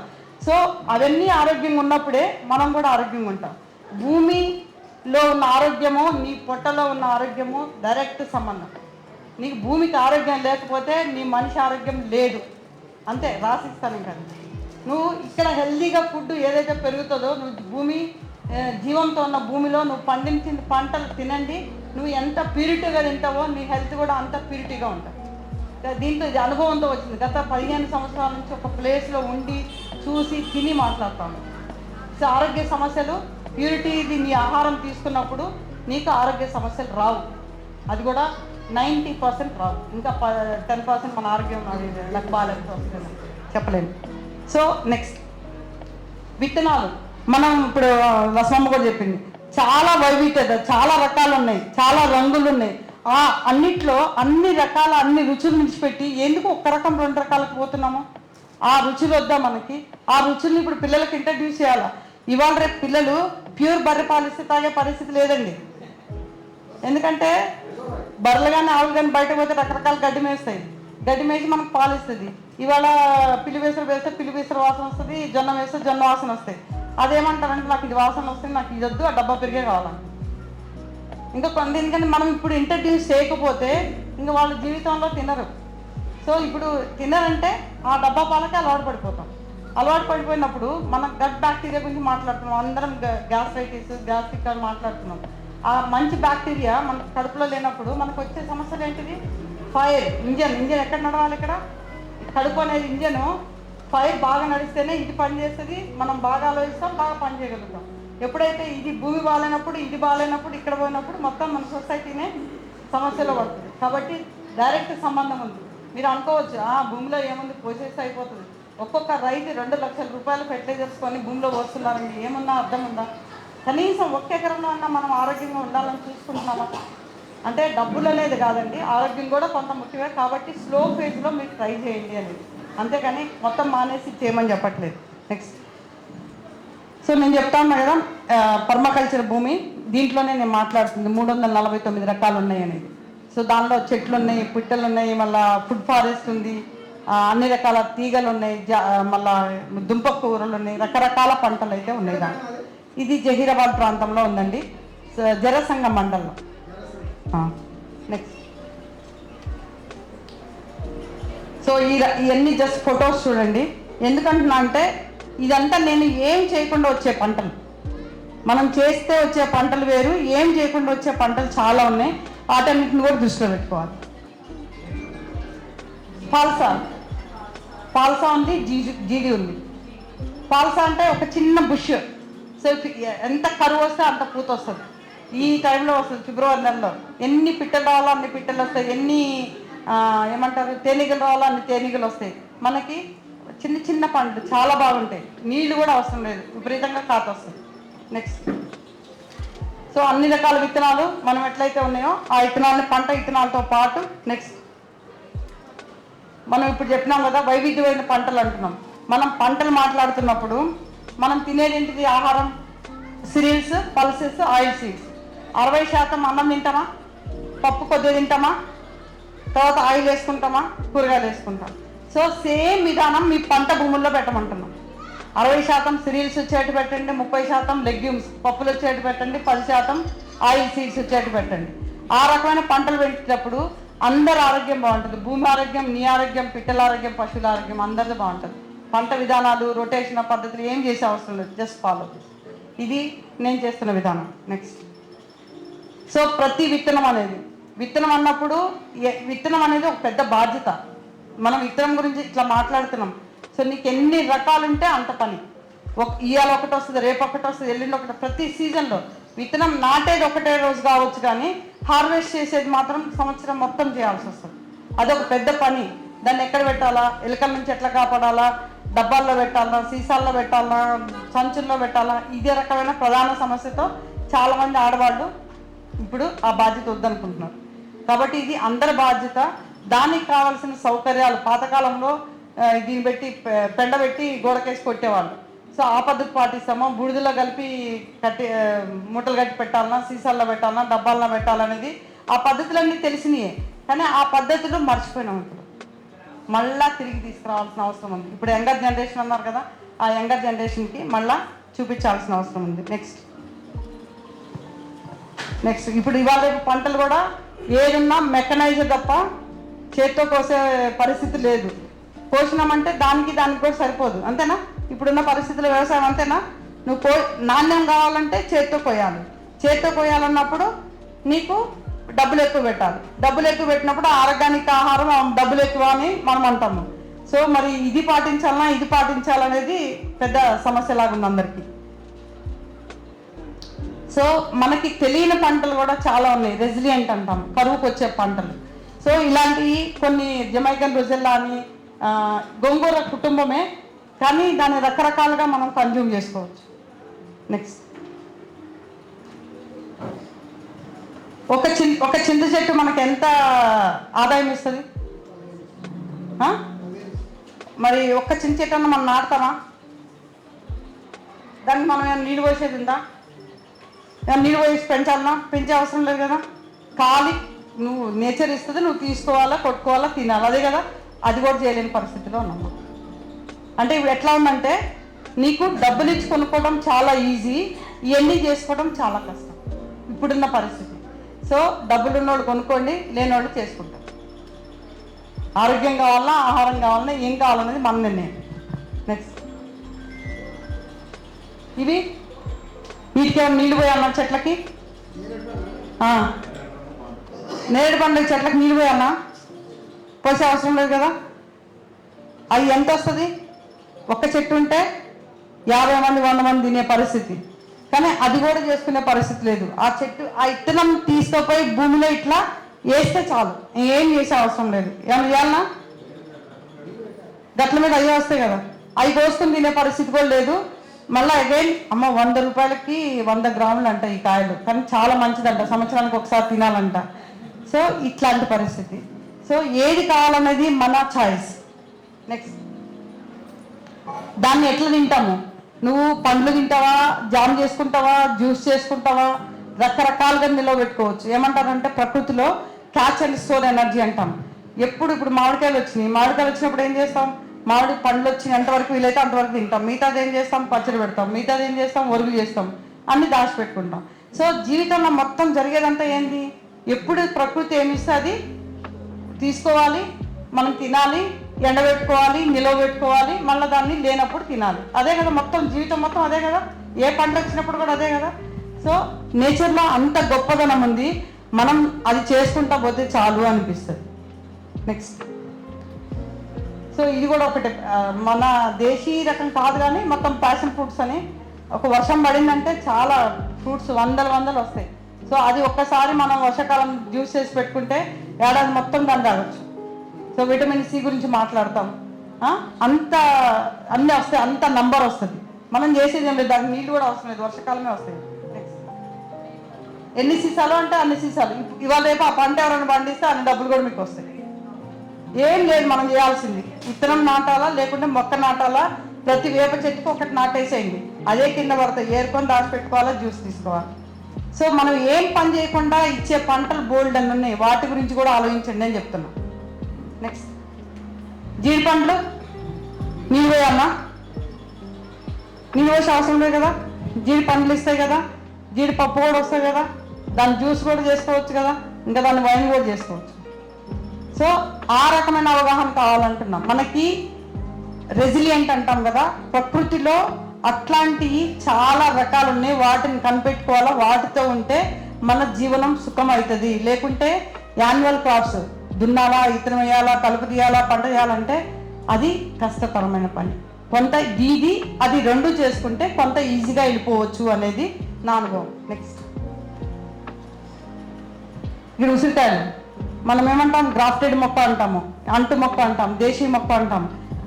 సో అవన్నీ ఆరోగ్యంగా ఉన్నప్పుడే మనం కూడా ఆరోగ్యంగా ఉంటాం. భూమిలో ఉన్న ఆరోగ్యము నీ పొట్టలో ఉన్న ఆరోగ్యము డైరెక్ట్ సంబంధం. నీకు భూమికి ఆరోగ్యం లేకపోతే నీ మనిషి ఆరోగ్యం లేదు, అంతే రాసిస్తాను. ఇంకా నువ్వు ఇక్కడ హెల్దీగా ఫుడ్ ఏదైతే పెరుగుతుందో, నువ్వు భూమి జీవంతో ఉన్న భూమిలో నువ్వు పండించిన పంటలు తినండి, నువ్వు ఎంత ప్యూరిటీగా తింటావో నీ హెల్త్ కూడా అంత ప్యూరిటీగా ఉంటుంది. దీంట్లో ఇది అనుభవంతో వచ్చింది. గత 15 సంవత్సరాల నుంచి ఒక ప్లేస్లో ఉండి చూసి తిని మాట్లాడతాను. సో ఆరోగ్య సమస్యలు ప్యూరిటీది నీ ఆహారం తీసుకున్నప్పుడు నీకు ఆరోగ్య సమస్యలు రావు. అది కూడా 90% రావు. ఇంకా 10% మన ఆరోగ్యం నాకు బాగాలేకపోతుంది చెప్పలేము. సో నెక్స్ట్, విత్తనాలు. మనం ఇప్పుడు లక్ష్మమ్మ కూడా చెప్పింది, చాలా వైవిధ్యత, చాలా రకాలు ఉన్నాయి, చాలా రంగులు ఉన్నాయి. అన్నిట్లో అన్ని రకాల అన్ని రుచులు నిలిచిపెట్టి ఎందుకు ఒక్క రకం 2 రకాలకు పోతున్నాము? ఆ రుచులు వద్దా మనకి? ఆ రుచుల్ని ఇప్పుడు పిల్లలకు ఇంట్రడ్యూస్ చేయాలా. ఇవాళ రేపు పిల్లలు ప్యూర్ బర్రె పాలిస్తే తాగే పరిస్థితి లేదండి. ఎందుకంటే బర్రెలు కానీ ఆవులు కానీ బయటకు పోతే రకరకాల గడ్డి మేస్తాయి, గడ్డి మేసి మనకు పాలిస్తుంది. ఇవాళ పిల్లివేసరు వేస్తే పిల్లివేసరు వాసన వస్తుంది, జొన్న వేస్తే జొన్న వాసన వస్తాయి. అదేమంటారంటే నాకు ఇది వాసన వస్తుంది, నాకు ఇది వద్దు, ఆ డబ్బా పెరిగే కావాలని. ఇంకా కొంత ఎందుకంటే మనం ఇప్పుడు ఇంట్రడ్యూస్ చేయకపోతే ఇంకా వాళ్ళ జీవితంలో తినరు. సో ఇప్పుడు తినరంటే ఆ డబ్బా పాలకే అలవాటు పడిపోతాం. అలవాటు పడిపోయినప్పుడు మన గట్ బ్యాక్టీరియా గురించి మాట్లాడుతున్నాం, అందరం గ్యాస్ట్రైటిస్ గ్యాస్ట్రిక్ అని మాట్లాడుతున్నాం. ఆ మంచి బ్యాక్టీరియా మన కడుపులో లేనప్పుడు మనకు వచ్చే సమస్యలు ఏంటిది? ఫైర్ ఇంజన్ ఎక్కడ నడవాలి? ఇక్కడ కడుపు అనేది ఇంజను. ఫైర్ బాగా నడిస్తేనే ఇది పని చేస్తుంది, మనం బాగా ఆలోచిస్తాం, బాగా పని చేయగలుగుతాం. ఎప్పుడైతే ఇది భూమి బాగాలేనప్పుడు, ఇది బాగాలేనప్పుడు, ఇక్కడ పోయినప్పుడు మొత్తం మన సొసైటీనే సమస్యలో పడుతుంది. కాబట్టి డైరెక్ట్ సంబంధం ఉంది. మీరు అనుకోవచ్చు భూమిలో ఏముంది పోసేస్తే అయిపోతుంది. ఒక్కొక్క రైతు 2 లక్షల రూపాయలు ఫెర్టిలైజర్స్ కొని భూమిలో వస్తున్నారండి. ఏమన్నా అర్థం ఉందా? కనీసం 1 ఎకరంలో అన్నా మనం ఆరోగ్యంగా ఉండాలని చూసుకుంటున్నామా? అంటే డబ్బులు అనేది కాదండి, ఆరోగ్యం కూడా కొంత ముఖ్యమే. కాబట్టి స్లో ఫేజ్లో మీరు ట్రై చేయండి అనేది, అంతేకాని మొత్తం మానేసి చేయమని చెప్పట్లేదు. నెక్స్ట్. సో నేను చెప్తా ఉన్నా కదా, పర్మాకల్చర్ భూమి దీంట్లోనే నేను మాట్లాడుతుంది 349 రకాలు ఉన్నాయి అనేది. సో దానిలో చెట్లు ఉన్నాయి, పిట్టలు ఉన్నాయి, మళ్ళీ ఫుడ్ ఫారెస్ట్ ఉంది, అన్ని రకాల తీగలు ఉన్నాయి, మళ్ళా దుంప కూరలు ఉన్నాయి, రకరకాల పంటలు అయితే ఉన్నాయి దాని. ఇది జహీరాబాద్ ప్రాంతంలో ఉందండి, జరసంగ మండలం. నెక్స్ట్. సో ఇవన్నీ జస్ట్ ఫొటోస్ చూడండి. ఎందుకంటున్నా అంటే ఇదంతా నేను ఏం చేయకుండా వచ్చే పంటలు, మనం చేస్తే వచ్చే పంటలు వేరు, ఏం చేయకుండా వచ్చే పంటలు చాలా ఉన్నాయి. వాటన్నిటిని కూడా దృష్టిలో పెట్టుకోవాలి. పాల్సా ఉంది, జీడి ఉంది. పాల్సా అంటే ఒక చిన్న బుష్. సో ఎంత కరువు వస్తే అంత పూత వస్తుంది. ఈ టైంలో వస్తుంది, ఫిబ్రవరి నెలలో. ఎన్ని పిట్టలు రావాలో అన్ని పిట్టలు వస్తాయి, ఎన్ని ఏమంటారు తేనీగలు రావాలో అన్ని తేనీగలు వస్తాయి. మనకి చిన్న చిన్న పండ్లు చాలా బాగుంటాయి, నీళ్ళు కూడా అవసరం లేదు, విపరీతంగా కాత వస్తుంది. నెక్స్ట్. సో అన్ని రకాల విత్తనాలు మనం ఎట్లయితే ఉన్నాయో ఆ విత్తనాలని పంట విత్తనాలతో పాటు. నెక్స్ట్. మనం ఇప్పుడు చెప్పినాం కదా వైవిధ్యమైన పంటలు అంటున్నాం. మనం పంటలు మాట్లాడుతున్నప్పుడు మనం తినేది ఏంటిది? ఆహారం, సిరియల్స్, పల్సెస్, ఆయిల్ సీడ్స్. 60% అన్నం తింటామా, పప్పు కొద్దిగా తింటామా, తర్వాత ఆయిల్ వేసుకుంటామా, కూరగాయలు వేసుకుంటాం. సో సేమ్ విధానం మీ పంట భూముల్లో పెట్టమంటున్నాం. 60% సిరియల్స్ వచ్చేట్టు పెట్టండి, 30% లెగ్యూమ్స్ పప్పులు వచ్చేట్టు పెట్టండి, 10% ఆయిల్ సీడ్స్ వచ్చేట్టు పెట్టండి. ఆ రకమైన పంటలు పెట్టేటప్పుడు అందరి ఆరోగ్యం బాగుంటుంది. భూమి ఆరోగ్యం, నీ ఆరోగ్యం, పిట్టల ఆరోగ్యం, పశువుల ఆరోగ్యం అందరిది బాగుంటుంది. పంట విధానాలు, రొటేషన్ పద్ధతులు ఏం చేసే అవసరం లేదు, జస్ట్ ఫాలో. ఇది నేను చేస్తున్న విధానం. నెక్స్ట్. సో ప్రతి విత్తనం అన్నప్పుడు విత్తనం అనేది ఒక పెద్ద బాధ్యత. మనం విత్తనం గురించి ఇట్లా మాట్లాడుతున్నాం. సో నీకు ఎన్ని రకాలు ఉంటే అంత పని. ఇవాళ ఒకటి వస్తుంది, రేపు ఒకటి వస్తుంది, ఎల్లుండి ఒకటి. ప్రతి సీజన్లో విత్తనం నాటేది ఒకటే రోజు కావచ్చు, కానీ హార్వెస్ట్ చేసేది మాత్రం సంవత్సరం మొత్తం చేయాల్సి వస్తుంది. అదొక పెద్ద పని. దాన్ని ఎక్కడ పెట్టాలా, ఎలుకల నుంచి ఎట్లా కాపాడాలా, డబ్బాల్లో పెట్టాలా, సీసాల్లో పెట్టాలా, సంచుల్లో పెట్టాలా, ఇదే రకమైన ప్రధాన సమస్యతో చాలామంది ఆడవాళ్ళు ఇప్పుడు ఆ బాధ్యత వద్దనుకుంటున్నారు. కాబట్టి ఇది అందరి బాధ్యత. దానికి కావాల్సిన సౌకర్యాలు పాతకాలంలో దీన్ని పెట్టి పెట్టి గోడకేసి కొట్టేవాళ్ళు. సో ఆ పద్ధతి పాటిస్తామో, బూడిదలో కలిపి మూటలు కట్టి పెట్టాలన్నా, సీసాల్లో పెట్టాలన్నా, డబ్బాల్లో పెట్టాలనేది ఆ పద్ధతులన్నీ తెలిసినాయే. కానీ ఆ పద్ధతులు మర్చిపోయినాం. ఇప్పుడు మళ్ళా తిరిగి తీసుకురావాల్సిన అవసరం ఉంది. ఇప్పుడు యంగర్ జనరేషన్ అన్నారు కదా, ఆ యంగర్ జనరేషన్కి మళ్ళా చూపించాల్సిన అవసరం ఉంది. నెక్స్ట్. ఇప్పుడు ఇవాళ పంటలు కూడా ఏదున్నా మెకనైజర్ తప్ప చేత్తో కోసే పరిస్థితి లేదు. కోసినామంటే దానికి కూడా సరిపోదు, అంతేనా? ఇప్పుడున్న పరిస్థితుల వ్యవసాయం అంతేనా? నువ్వు నాణ్యం కావాలంటే చేత్తో కోయాలి. చేత్తో కోయాలన్నప్పుడు నీకు డబ్బులు ఎక్కువ పెట్టాలి. డబ్బులు ఎక్కువ పెట్టినప్పుడు ఆర్గానిక్ ఆహారం డబ్బులు ఎక్కువ అని మనం అంటాము. సో మరి ఇది పాటించాలనేది పెద్ద సమస్యలాగా ఉంది అందరికీ. సో మనకి తెలియని పంటలు కూడా చాలా ఉన్నాయి, రెసిలియంట్ అంటాం, కరువుకు వచ్చే పంటలు. సో ఇలాంటివి కొన్ని జమైకన్ రుజెల్లా అని గోంగూర కుటుంబమే, కానీ దాన్ని రకరకాలుగా మనం కన్జ్యూమ్ చేసుకోవచ్చు. నెక్స్ట్. ఒక చింత చెట్టు మనకి ఎంత ఆదాయం ఇస్తుంది? మరి ఒక్క చింత చెట్టు అన్న మనం నాటుతామా? దానికి మనం ఏమైనా నీళ్ళు పోసేది ఉందా? నీళ్ళు పోసి పెంచాలన్నా? పెంచే అవసరం లేదు కదా. ఖాళీ నువ్వు నేచర్ ఇస్తుంది, నువ్వు తీసుకోవాలా, కొట్టుకోవాలా, తినాలి, అదే కదా. అది కూడా చేయలేని పరిస్థితిలో ఉన్నాము. అంటే ఇప్పుడు ఎట్లా ఉందంటే నీకు డబ్బులు ఇచ్చి కొనుక్కోవడం చాలా ఈజీ, ఇవన్నీ చేసుకోవడం చాలా కష్టం ఇప్పుడున్న పరిస్థితి. సో డబ్బులు ఉన్నోళ్ళు కొనుక్కోండి, లేనివాళ్ళు చేసుకుంటారు. ఆరోగ్యం కావాలన్నా, ఆహారం కావాలన్నా, ఏం కావాలనేది మన నిర్ణయం. నెక్స్ట్. వీటికి నీళ్ళు పోయాలన్నా చెట్లకి? నేరేడు పండ్ల చెట్లకి నీళ్ళు పోయాలన్నా? పోసే అవసరం లేదు కదా. అవి ఎంత వస్తుంది? ఒక్క చెట్టు ఉంటే 50 మంది 100 మంది తినే పరిస్థితి, కానీ అది కూడా చేసుకునే పరిస్థితి లేదు. ఆ చెట్టు ఆ విత్తనం తీసుకుపోయి భూమిలో ఇట్లా వేస్తే చాలు, ఏం చేసే అవసరం లేదు. ఏమన్నా చేయాలన్నా? గట్ల మీద అయ్యే వస్తాయి కదా, అవి కోసుకుని తినే పరిస్థితి కూడా లేదు. మళ్ళీ అగైన్ 100 రూపాయలకి 100 గ్రాములు అంట ఈ కాయలు, కానీ చాలా మంచిదంట, సంవత్సరానికి ఒకసారి తినాలంట. సో ఇట్లాంటి పరిస్థితి. సో ఏది కావాలనేది మన చాయిస్. నెక్స్ట్, దాన్ని ఎట్లా తింటాము? నువ్వు పండ్లు తింటావా, జామ్ చేసుకుంటావా, జ్యూస్ చేసుకుంటావా, రకరకాలుగా నిలవబెట్టుకోవచ్చు. ఏమంటారంటే ప్రకృతిలో క్యాచ్ అండ్ స్టోర్ ఎనర్జీ అంటాం. ఇప్పుడు మామిడికాయలు వచ్చినప్పుడు ఏం చేస్తాం? మామిడి పండ్లు వచ్చినాయి ఎంతవరకు వీలైతే అంతవరకు తింటాం. మిగతాది ఏం చేస్తాం? పచ్చడి పెడతాం. మిగతాది ఏం చేస్తాం? ఒరుగు చేస్తాం. అన్ని దాచిపెట్టుకుంటాం. సో జీవితంలో మొత్తం జరిగేదంతా ఏంది? ఎప్పుడు ప్రకృతి ఏమిస్తే అది తీసుకోవాలి, మనం తినాలి, ఎండబెట్టుకోవాలి, నిలవబెట్టుకోవాలి, మళ్ళీ దాన్ని లేనప్పుడు తినాలి. అదే కదా మొత్తం జీవితం, మొత్తం అదే కదా. ఏ పంట వచ్చినప్పుడు కూడా అదే కదా. సో నేచర్లో అంత గొప్పదనం ఉంది, మనం అది చేసుకుంటా పోతే చాలు అనిపిస్తుంది. నెక్స్ట్, సో ఇది కూడా ఒకటి మన దేశీ రకం కాదు కానీ మొత్తం ప్యాషన్ ఫ్రూట్స్ అని. ఒక వర్షం పడిందంటే చాలా ఫ్రూట్స్ వందలు వస్తాయి. సో అది ఒక్కసారి మనం వర్షాకాలం జ్యూస్ చేసి పెట్టుకుంటే ఏడాది మొత్తం దాన్ని తాగొచ్చు. సో విటమిన్ సి గురించి మాట్లాడతాం, అంత అన్నీ వస్తాయి, అంత నంబర్ వస్తుంది. మనం చేసేది ఏం లేదు, దానికి నీళ్ళు కూడా అవసరం లేదు, వర్షాకాలమే వస్తాయి. నెక్స్ట్, ఎన్ని సీసాలు అంటే అన్ని సీసాలు. ఇవాళ రేపు ఆ పంట ఎవరైనా పండిస్తే అన్ని డబ్బులు కూడా మీకు వస్తాయి. ఏం లేదు మనం చేయాల్సింది, విత్తనం నాటాలా, లేకుంటే మొక్క నాటాలా, ప్రతి వేప చెట్టుకు ఒకటి నాటేసేయండి, అదే కింద పడతాయి, ఏరుకొని దాచిపెట్టుకోవాలా, జ్యూస్ తీసుకోవాలి. సో మనం ఏం పని చేయకుండా ఇచ్చే పంటలు బోల్డ్ అని ఉన్నాయి, వాటి గురించి కూడా ఆలోచించండి అని చెప్తున్నా. నెక్స్ట్, జీడి పండ్లు నీళ్ళు పోయమ్మా, నీళ్ళు పోసే అవసరం లేదు కదా. జీడి పండ్లు ఇస్తాయి కదా, జీడి పప్పు కూడా వస్తాయి కదా, దాన్ని జ్యూస్ కూడా చేసుకోవచ్చు కదా, ఇంకా దాన్ని వైన్ కూడా చేసుకోవచ్చు. సో ఆ రకమైన అవగాహన కావాలంటున్నాం. మనకి రెసిలియంట్ అంటాం కదా, ప్రకృతిలో అట్లాంటివి చాలా రకాలు ఉన్నాయి, వాటిని కనిపెట్టుకోవాలా, వాటితో ఉంటే మన జీవనం సుఖం అవుతుంది. లేకుంటే యాన్యువల్ క్రాప్స్ దున్నాలా, ఇతరం వేయాలా, కలుపు తీయాలా, పంట చేయాలంటే అది కష్టతరమైన పని. కొంత ఇది అది రెండు చేసుకుంటే కొంత ఈజీగా వెళ్ళిపోవచ్చు అనేది నా అనుభవం. నెక్స్ట్, ఇక్కడ ఉసిరికాయలు మనం ఏమంటాం? గ్రాఫ్టెడ్ మొక్క అంటాము, అంటు మొక్క అంటాం, దేశీ మొక్క అంటాం.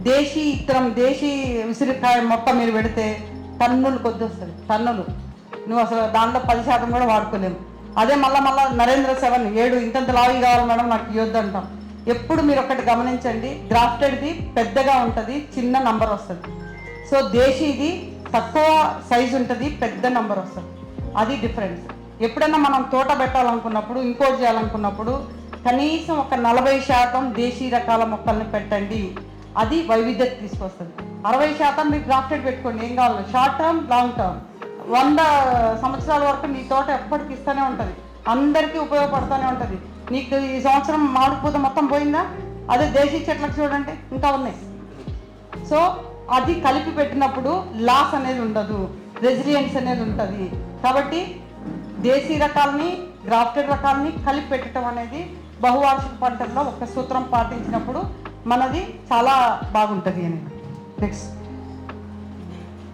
దేశీ ఇతరం దేశీ ఉసిరికాయ మొక్క మీరు పెడితే టన్నులు కొద్ది వస్తుంది, టన్నులు. నువ్వు అసలు దాంట్లో 10% కూడా వాడుకోలేము. అదే మళ్ళీ నరేంద్ర 7 7 ఇంతంత లావి కావాలి మేడం నాకు ఇవ్వద్దు అంటాం. ఎప్పుడు మీరు ఒకటి గమనించండి, గ్రాఫ్టెడ్ది పెద్దగా ఉంటుంది, చిన్న నంబర్ వస్తుంది. సో దేశీది తక్కువ సైజు ఉంటుంది, పెద్ద నంబర్ వస్తుంది. అది డిఫరెన్స్. ఎప్పుడైనా మనం తోట పెట్టాలనుకున్నప్పుడు, ఇంకోటి చేయాలనుకున్నప్పుడు కనీసం ఒక 40% దేశీ రకాల మొక్కల్ని పెట్టండి, అది వైవిధ్యత తీసుకొస్తుంది. 60% మీరు గ్రాఫ్టెడ్ పెట్టుకోండి, ఏం కావాలి, షార్ట్ టర్మ్, లాంగ్ టర్మ్. 100 సంవత్సరాల వరకు నీ తోట ఎప్పటికి ఇస్తూనే ఉంటుంది, అందరికీ ఉపయోగపడుతూనే ఉంటుంది. నీకు ఈ సంవత్సరం మామిడి పూత మొత్తం పోయిందా? అదే దేశీ చెట్లకు చూడండి ఇంకా ఉన్నాయి. సో అది కలిపి పెట్టినప్పుడు లాస్ అనేది ఉండదు, రెసిలియన్స్ అనేది ఉంటుంది. కాబట్టి దేశీ రకాలని గ్రాఫ్టెడ్ రకాలని కలిపి పెట్టడం అనేది బహువార్షిక పంటల్లో ఒక సూత్రం పాటించినప్పుడు మనది చాలా బాగుంటుంది అని. నెక్స్ట్,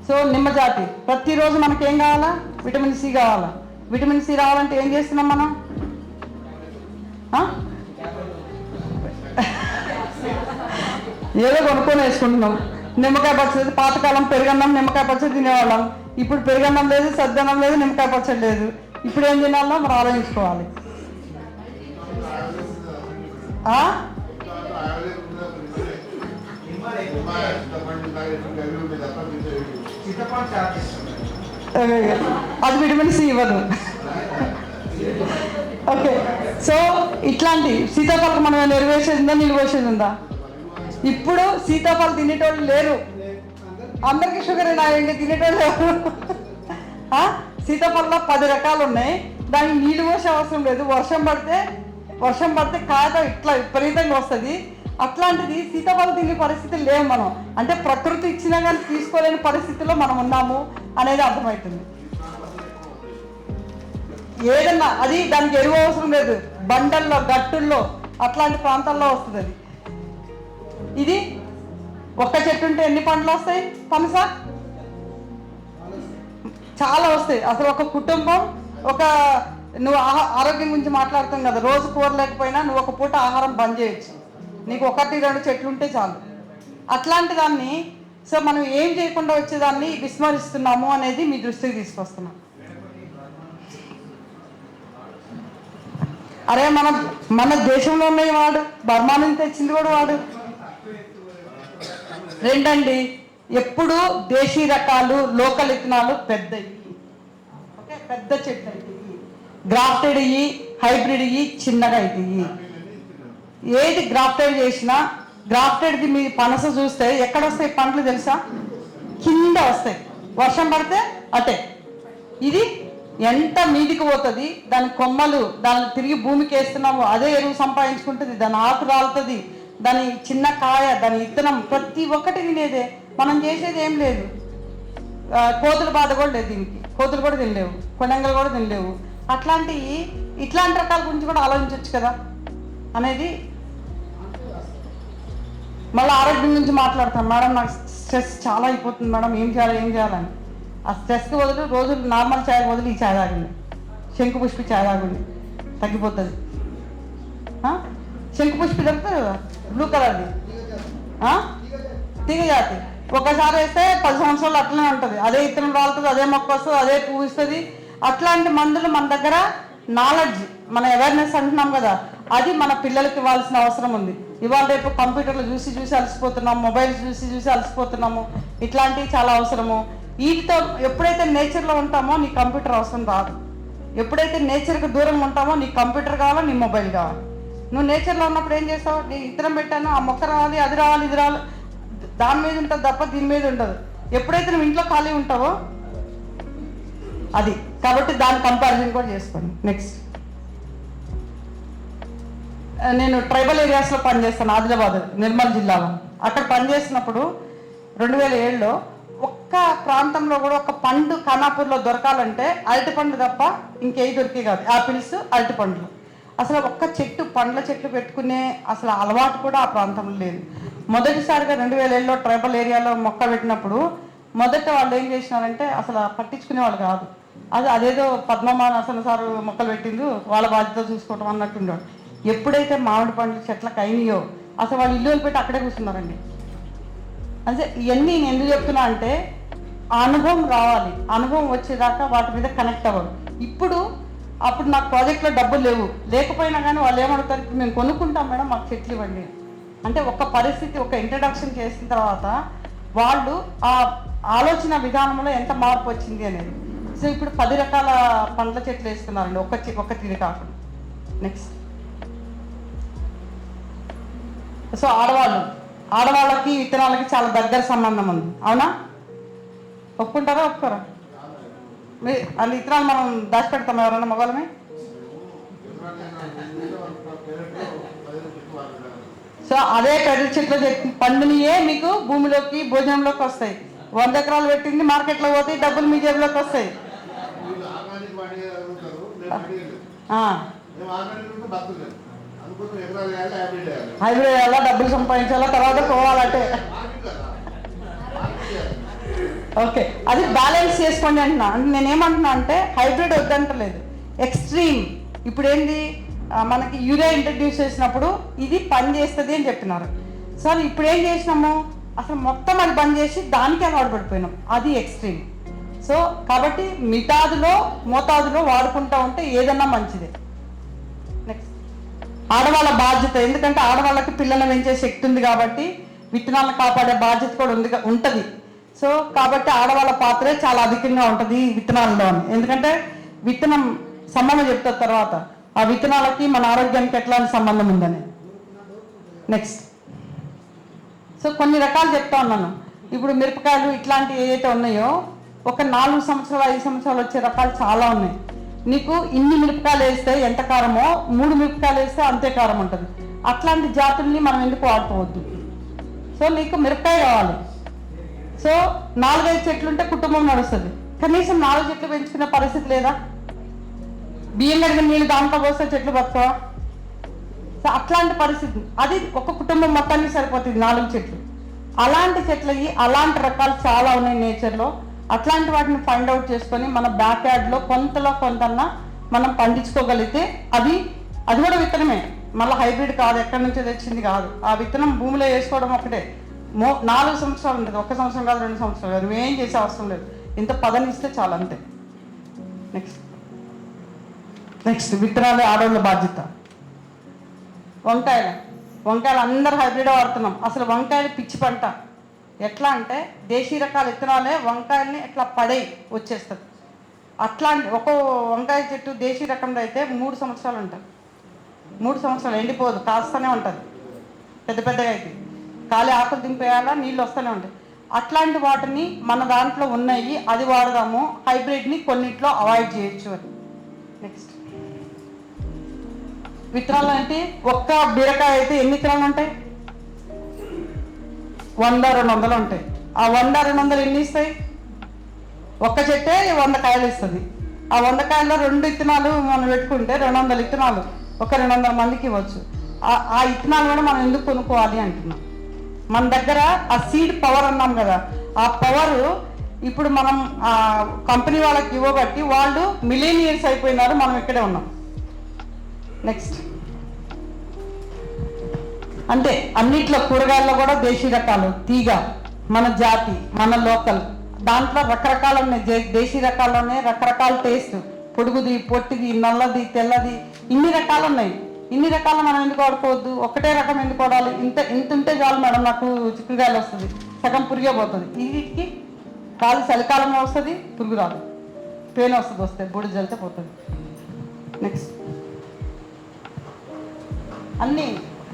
సో నిమ్మజాతి ప్రతిరోజు మనకి ఏం కావాలా? విటమిన్ సి కావాలా. విటమిన్ సి రావాలంటే ఏం చేస్తున్నాం మనం? ఏదో కొనుక్కొని వేసుకుంటున్నాం. నిమ్మకాయ పచ్చడి, పాతకాలం పెరుగన్నం నిమ్మకాయ పచ్చడి తినేవాళ్ళం. ఇప్పుడు పెరుగన్నం లేదు, సద్దన్నం లేదు, నిమ్మకాయ పచ్చడి లేదు. ఇప్పుడు ఏం తినాలో మనం ఆలోచించుకోవాలి. అది విటమిన్ సి ఇవ్వదు. ఓకే, సో ఇట్లాంటి సీతాఫలకు మనం నెరవేర్చేది ఉందా, నిలువేసేది ఉందా? ఇప్పుడు సీతాఫలం తినేటోళ్ళు లేరు, అందరికీ షుగర్ అయినా తినేటోళ్ళు లేరు. సీతాఫలంలో 10 రకాలు ఉన్నాయి, దానికి నీళ్ళు పోసే అవసరం లేదు. వర్షం పడితే కాయ ఇట్లా విపరీతంగా వస్తుంది. అట్లాంటిది సీతాఫలం తినే పరిస్థితులు లేవు మనం. అంటే ప్రకృతి ఇచ్చినా కానీ తీసుకోలేని పరిస్థితుల్లో మనం ఉన్నాము అనేది అర్థమవుతుంది. ఏదన్నా అది దానికి ఎరువు అవసరం లేదు, బండల్లో, గట్టుల్లో, అట్లాంటి ప్రాంతాల్లో వస్తుంది అది. ఇది ఒక్క చెట్టు ఉంటే ఎన్ని పండ్లు వస్తాయి? పనస చాలా వస్తాయి. అసలు ఒక కుటుంబం, నువ్వు ఆరోగ్యం గురించి మాట్లాడుతాం కదా, రోజు కూర లేకపోయినా నువ్వు ఒక పూట ఆహారం బంద్ చేయొచ్చు, నీకు 1-2 చెట్లు ఉంటే చాలు. అట్లాంటి దాన్ని సో మనం ఏం చేయకుండా వచ్చేదాన్ని విస్మరిస్తున్నాము అనేది మీ దృష్టికి తీసుకొస్తున్నాం. అరే మన దేశంలో ఉన్నాయి వాడు, బర్మా నుంచి తెచ్చింది కూడా వాడు. రెండండి, ఎప్పుడు దేశీ రకాలు లోకల్ విత్తనాలు పెద్దవి, ఓకే, పెద్ద చెట్లు అవుతాయి. గ్రాఫ్టెడ్ ఇవి, హైబ్రిడ్ ఇవి చిన్నగా అవుతాయి. ఏది గ్రాఫ్టెడ్ చేసినా, గ్రాఫ్టెడ్ది మీ పనస చూస్తే ఎక్కడ వస్తాయి పండ్లు తెలుసా? కింద వస్తాయి, వర్షం పడితే అటే. ఇది ఎంత మీదికి పోతుంది, దాని కొమ్మలు దాన్ని తిరిగి భూమికి వేస్తున్నాము, అదే ఎరువు సంపాదించుకుంటుంది, దాని ఆకు రాలుతుంది, దాని చిన్న కాయ, దాని ఇత్తనం ప్రతి ఒక్కటి తినేదే. మనం చేసేది ఏం లేదు. కోతుల బాధ కూడా లేదు దీనికి, కోతులు కూడా తినలేవు, కొడంగలు కూడా తినలేవు. ఇట్లాంటి రకాల గురించి కూడా ఆలోచించవచ్చు కదా అనేది. మళ్ళీ ఆరోగ్యం గురించి మాట్లాడతాం. మేడం నాకు స్ట్రెస్ చాలా అయిపోతుంది మేడం, ఏం చేయాలని. ఆ స్ట్రెస్కి బదులు రోజు నార్మల్ ఛాయ్ బదులు ఈ ఛాయ్ తాగింది, శంకుపుష్పి ఛాయ్ తాగింది, తగ్గిపోతుంది. శంకుపుష్పి దొరుకుతుంది కదా, బ్లూ కలర్ది, తీగ జాతి. ఒకసారి వేస్తే 10 సంవత్సరాలు అట్లనే ఉంటుంది, అదే ఇత్తనం రాలుతుంది, అదే మొక్క వస్తుంది, అదే పువ్వు ఇస్తుంది. అట్లాంటి మందులు మన దగ్గర నాలెడ్జ్, మన అవేర్నెస్ అంటున్నాం కదా, అది మన పిల్లలకి ఇవ్వాల్సిన అవసరం ఉంది. ఇవాళ రేపు కంప్యూటర్లు చూసి అలసిపోతున్నాము, మొబైల్స్ చూసి అలసిపోతున్నాము. ఇట్లాంటివి చాలా అవసరము. వీటితో ఎప్పుడైతే నేచర్లో ఉంటామో నీ కంప్యూటర్ అవసరం రాదు. ఎప్పుడైతే నేచర్కి దూరంగా ఉంటామో నీ కంప్యూటర్ కావాలా, నీ మొబైల్ కావాలి. నువ్వు నేచర్లో ఉన్నప్పుడు ఏం చేస్తావు? నేను ఇత్తనం పెట్టాను, ఆ మొక్క రావాలి, అది రావాలి, ఇది రావాలి, దాని మీద ఉంటుంది తప్ప దీని మీద ఉండదు. ఎప్పుడైతే నువ్వు ఇంట్లో ఖాళీ ఉంటావో అది. కాబట్టి దాని కంపారిజన్ కూడా చేసుకోండి. నెక్స్ట్, నేను ట్రైబల్ ఏరియాస్లో పనిచేస్తాను, ఆదిలాబాద్ నిర్మల్ జిల్లాలో. అక్కడ పనిచేసినప్పుడు 2007లో ఒక్క ప్రాంతంలో కూడా ఒక పండు ఖానాపూర్లో దొరకాలంటే అరటి పండు తప్ప ఇంకేవి దొరికే కాదు. యాపిల్స్, అరటి పండ్లు. అసలు ఒక్క చెట్టు, పండ్ల చెట్లు పెట్టుకునే అసలు అలవాటు కూడా ఆ ప్రాంతంలో లేదు. మొదటిసారిగా 2007లో ట్రైబల్ ఏరియాలో మొక్క పెట్టినప్పుడు మొదట వాళ్ళు ఏం చేసినారంటే అసలు పట్టించుకునే వాళ్ళు కాదు. అదేదో పద్మమానసన సారు మొక్కలు పెట్టిండు, వాళ్ళ బాధ్యత చూసుకోవటం అన్నట్టుండేవాడు. ఎప్పుడైతే మామిడి పండ్లు చెట్లకు అయినాయో అసలు వాళ్ళు ఇల్లు పెట్టి అక్కడే కూర్చున్నారండి. అంటే ఇవన్నీ నేను ఎందుకు చెప్తున్నా అంటే అనుభవం రావాలి, అనుభవం వచ్చేదాకా వాటి మీద కనెక్ట్ అవ్వరు. అప్పుడు నాకు ప్రాజెక్ట్లో డబ్బులు లేకపోయినా కానీ వాళ్ళు ఏమడుగుతారు, మేము కొనుక్కుంటాం మేడం, మాకు చెట్లు ఇవ్వండి అంటే. ఒక పరిస్థితి, ఒక ఇంట్రడక్షన్ చేసిన తర్వాత వాళ్ళు ఆ ఆలోచన విధానంలో ఎంత మార్పు వచ్చింది అనేది. సో ఇప్పుడు 10 రకాల పండ్ల చెట్లు వేస్తున్నారండి, ఒక్క తీరు కాకుండా. నెక్స్ట్, సో ఆడవాళ్ళకి విత్తనాలకి చాలా దగ్గర సంబంధం ఉంది, అవునా? ఒప్పుకుంటారా, ఒప్పుకోరా? అది విత్తనాలు మనం దాచిపెడతాం ఎవరైనా మగవాళ్ళమే? సో అదే పెద్ద చెట్లు పండునియే మీకు భూమిలోకి, భోజనంలోకి వస్తాయి. 100 ఎకరాలు పెట్టింది మార్కెట్లో పోతే డబ్బులు మీ జేబులోకి వస్తాయి. హైబ్రిడ్ వేయాలా, డబ్బులు సంపాదించాలా, తర్వాత పోవాలంటే. ఓకే, అది బ్యాలెన్స్ చేసుకోండి అంటున్నా. నేనేమంటున్నా అంటే హైబ్రిడ్ వద్దంటలేదు, ఎక్స్ట్రీమ్. ఇప్పుడు ఏంటి, మనకి యూరియా ఇంట్రడ్యూస్ చేసినప్పుడు ఇది పని చేస్తుంది అని చెప్తున్నారు. సార్ ఇప్పుడు ఏం చేసినాము, అసలు మొత్తం అది బంద్ చేసి దానికే అలవాటు పడిపోయినాం, అది ఎక్స్ట్రీమ్. సో కాబట్టి మోతాదులో వాడుకుంటూ ఉంటే ఏదన్నా మంచిదే. నెక్స్ట్, ఆడవాళ్ళ బాధ్యత. ఎందుకంటే ఆడవాళ్ళకి పిల్లలను పెంచే శక్తి ఉంది కాబట్టి విత్తనాలను కాపాడే బాధ్యత కూడా ఉంటుంది. సో కాబట్టి ఆడవాళ్ళ పాత్రే చాలా అధికంగా ఉంటుంది విత్తనాలలో. ఎందుకంటే విత్తనం సంబంధం చెప్తారు తర్వాత, ఆ విత్తనాలకి మన ఆరోగ్యానికి ఎట్లాంటి సంబంధం ఉందని. నెక్స్ట్, సో కొన్ని రకాలు చెప్తా ఉన్నాను. ఇప్పుడు మిరపకాయలు ఇట్లాంటివి ఏవైతే ఉన్నాయో ఒక 4 సంవత్సరాలు 5 సంవత్సరాలు వచ్చే రకాలు చాలా ఉన్నాయి. నీకు ఇన్ని మిరపకాయలు వేస్తే ఎంత కారమో 3 మిరపకాయలు వేస్తే అంతే కారం ఉంటుంది. అట్లాంటి జాతుల్ని మనం ఎందుకు వాడుకోవద్దు. సో నీకు మిరపకాయ కావాలి, సో 4-5 చెట్లు ఉంటే కుటుంబం నడుస్తుంది. కనీసం 4 చెట్లు పెంచుకునే పరిస్థితి లేదా? బియ్యం కడిగిన నీళ్ళు దాంట్లో పోస్తే చెట్లు బతుకవా? సో అట్లాంటి పరిస్థితి, అది ఒక కుటుంబం మొత్తానికి సరిపోతుంది 4 చెట్లు. అలాంటి చెట్లకి అలాంటి రకాలు చాలా ఉన్నాయి నేచర్లో. అట్లాంటి వాటిని ఫైండ్ అవుట్ చేసుకొని మన బ్యాక్ యార్డ్లో కొంతలో కొంతన్నా మనం పండించుకోగలిగితే అది కూడా విత్తనమే, మళ్ళీ హైబ్రిడ్ కాదు, ఎక్కడి నుంచో తెచ్చింది కాదు. ఆ విత్తనం భూమిలో వేసుకోవడం ఒకటే 4 సంవత్సరాలు ఉంటుంది, 1 సంవత్సరం కాదు, 2 సంవత్సరాలు కాదు. నువ్వేం చేసే అవసరం లేదు, ఇంత పదనిస్తే చాలు, అంతే. నెక్స్ట్, నెక్స్ట్ విత్తనాలు ఆడవాళ్ళ బాధ్యత. వంకాయలు అందరూ హైబ్రిడ్ వాడుతున్నాం. అసలు వంకాయలు పిచ్చి పంట. ఎట్లా అంటే దేశీ రకాల విత్తనాలే వంకాయల్ని ఎట్లా పడేయి వచ్చేస్తుంది. అట్లాంటి ఒక వంకాయ చెట్టు దేశీ రకంలో అయితే 3 సంవత్సరాలు ఉంటుంది. 3 సంవత్సరాలు ఎండిపోదు, కాస్తూనే ఉంటుంది. పెద్ద పెద్దగా అయితే ఖాళీ ఆకులు దింపేయాలా, నీళ్ళు వస్తూనే ఉంటాయి. అట్లాంటి వాటిని మన దాంట్లో ఉన్నాయి, అది వాడదాము. హైబ్రిడ్ని కొన్నిట్లో అవాయిడ్ చేయొచ్చు అని. నెక్స్ట్ విత్తనాలు అంటే ఒక్క బీరకాయ అయితే ఎన్ని విత్తనాలు ఉంటాయి? 100-200 ఉంటాయి. ఆ 100-200 ఎన్ని ఇస్తాయి? ఒక్క చెట్టే 100 కాయలు ఇస్తుంది. ఆ 100 కాయల్లో 2 విత్తనాలు మనం పెట్టుకుంటే 200 విత్తనాలు ఒక 200 మందికి ఇవ్వచ్చు. ఆ విత్తనాలు కూడా మనం ఎందుకు కొనుక్కోవాలి అంటున్నాం. మన దగ్గర ఆ సీడ్ పవర్ అన్నాం కదా, ఆ పవర్ ఇప్పుడు మనం కంపెనీ వాళ్ళకి ఇవ్వబట్టి వాళ్ళు మిలీనియర్స్ అయిపోయినారు, మనం ఇక్కడే ఉన్నాం. నెక్స్ట్ అంటే అన్నిట్లో కూరగాయల్లో కూడా దేశీ రకాలు, తీగ, మన జాతి, మన లోకల్, దాంట్లో రకరకాలు ఉన్నాయి. దేశీ రకాల్లోనే రకరకాల టేస్ట్, పొడుగుది, పొట్టిది, నల్లది, తెల్లది, ఇన్ని రకాలు ఉన్నాయి. ఇన్ని రకాలు మనం ఎందుకు వాడుకోవద్దు? ఒకటే రకం ఎందుకు వాడాలి? ఇంత ఉంటే చాలు మేడం, నాకు చిక్కుడుకాయలు వస్తుంది, సగం పురిగే పోతుంది. వీటికి కాలు చలికాలంలో వస్తుంది, పురుగు రాదు, పెయిన్ వస్తే బూడి జల్లితే పోతుంది. నెక్స్ట్ అన్నీ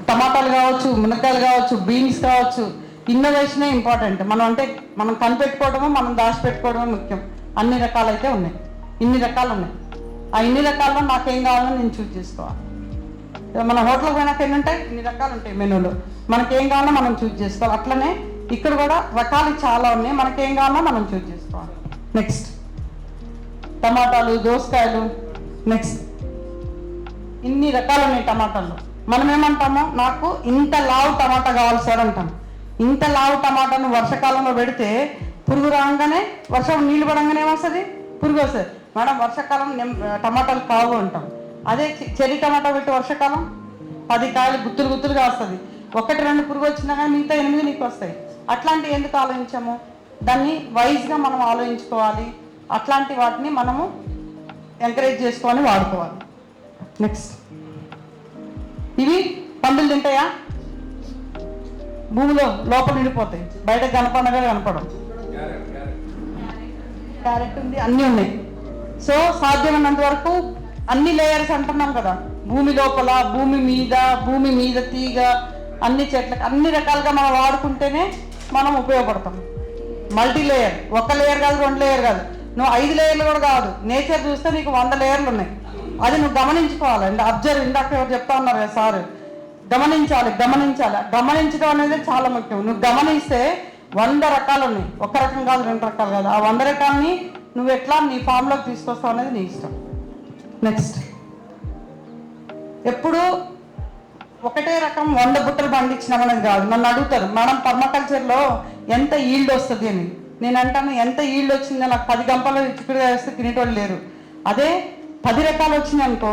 టమాటాలు కావచ్చు, మునక్కాయలు కావచ్చు, బీన్స్ కావచ్చు, ఇన్నోవేషనే ఇంపార్టెంట్. మనం కనిపెట్టుకోవడము, మనం దాచిపెట్టుకోవడమే ముఖ్యం. అన్ని రకాలు అయితే ఉన్నాయి, ఇన్ని రకాలు ఉన్నాయి. ఆ ఇన్ని రకాల్లో నాకేం కావాలో నేను చూస్ చేసుకోవాలి. మన హోటల్కి పోయినాక ఎన్ని ఉంటాయి? ఇన్ని రకాలు ఉంటాయి మెనూలో. మనకేం కావాలో మనం చూస్ చేసుకోవాలి. అట్లనే ఇక్కడ కూడా రకాలు చాలా ఉన్నాయి, మనకేం కావాలో మనం చూస్ చేసుకోవాలి. నెక్స్ట్ టమాటాలు, దోసకాయలు. నెక్స్ట్ ఇన్ని రకాలు ఉన్నాయి టమాటాలు. మనం ఏమంటామో, నాకు ఇంత లావు టమాటా కావాలి సార్ అంటాం. ఇంత లావు టమాటాను వర్షాకాలంలో పెడితే పురుగు రాగానే, వర్షం నీళ్ళు పడంగానే ఏమొస్తుంది? పురుగు వస్తుంది. మేడం వర్షాకాలం టమాటాలు కావు అంటాం. అదే చెర్రీ టమాటా పెట్టి వర్షాకాలం 10 కాయలు గుత్తులుగా వస్తుంది. 1-2 పురుగు వచ్చినా కానీ మిగతా 8 నీకు వస్తాయి. అట్లాంటివి ఎందుకు ఆలోచించాము? దాన్ని వైజ్గా మనం ఆలోచించుకోవాలి. అట్లాంటి వాటిని మనము ఎంకరేజ్ చేసుకొని వాడుకోవాలి. నెక్స్ట్ ఇవి పందులు తింటాయా? భూమిలో లోపల నిండిపోతాయి, బయట కనపడవు. క్యారెట్ ఉంది, అన్నీ ఉన్నాయి. సో సాధ్యమైనంత వరకు అన్ని లేయర్స్ అంటున్నాం కదా, భూమి లోపల, భూమి మీద తీగ, అన్ని చెట్లకు అన్ని రకాలుగా మనం వాడుకుంటేనే మనం ఉపయోగపడతాం. మల్టీ లేయర్, 1 లేయర్ కాదు, 2 లేయర్ కాదు, నువ్వు 5 లేయర్లు కూడా కాదు. నేచర్ చూస్తే నీకు 100 లేయర్లు ఉన్నాయి. అది నువ్వు గమనించుకోవాలి. అబ్జర్వ్, ఇందాక ఎవరు చెప్తా ఉన్నారు కదా సార్, గమనించాలి. గమనించడం అనేది చాలా ముఖ్యం. నువ్వు గమనిస్తే 100 రకాలు ఉన్నాయి, 1 రకం కాదు, 2 రకాలు కాదు. ఆ 100 రకాలని నువ్వు ఎట్లా నీ ఫామ్లోకి తీసుకొస్తావు అనేది నీ ఇష్టం. నెక్స్ట్ ఎప్పుడు ఒకటే రకం 100 బుట్టలు పండించినాం అనేది కాదు. నన్ను అడుగుతారు, మేడం పర్మాకల్చర్లో ఎంత ఈల్డ్ వస్తుంది అని. నేను అంటాను, ఎంత ఈల్డ్ వచ్చిందో, నాకు 10 గంపలు చిక్కుడుగా వేస్తే తినేటోళ్ళు లేరు. అదే 10 రకాలు వచ్చినాయి అనుకో,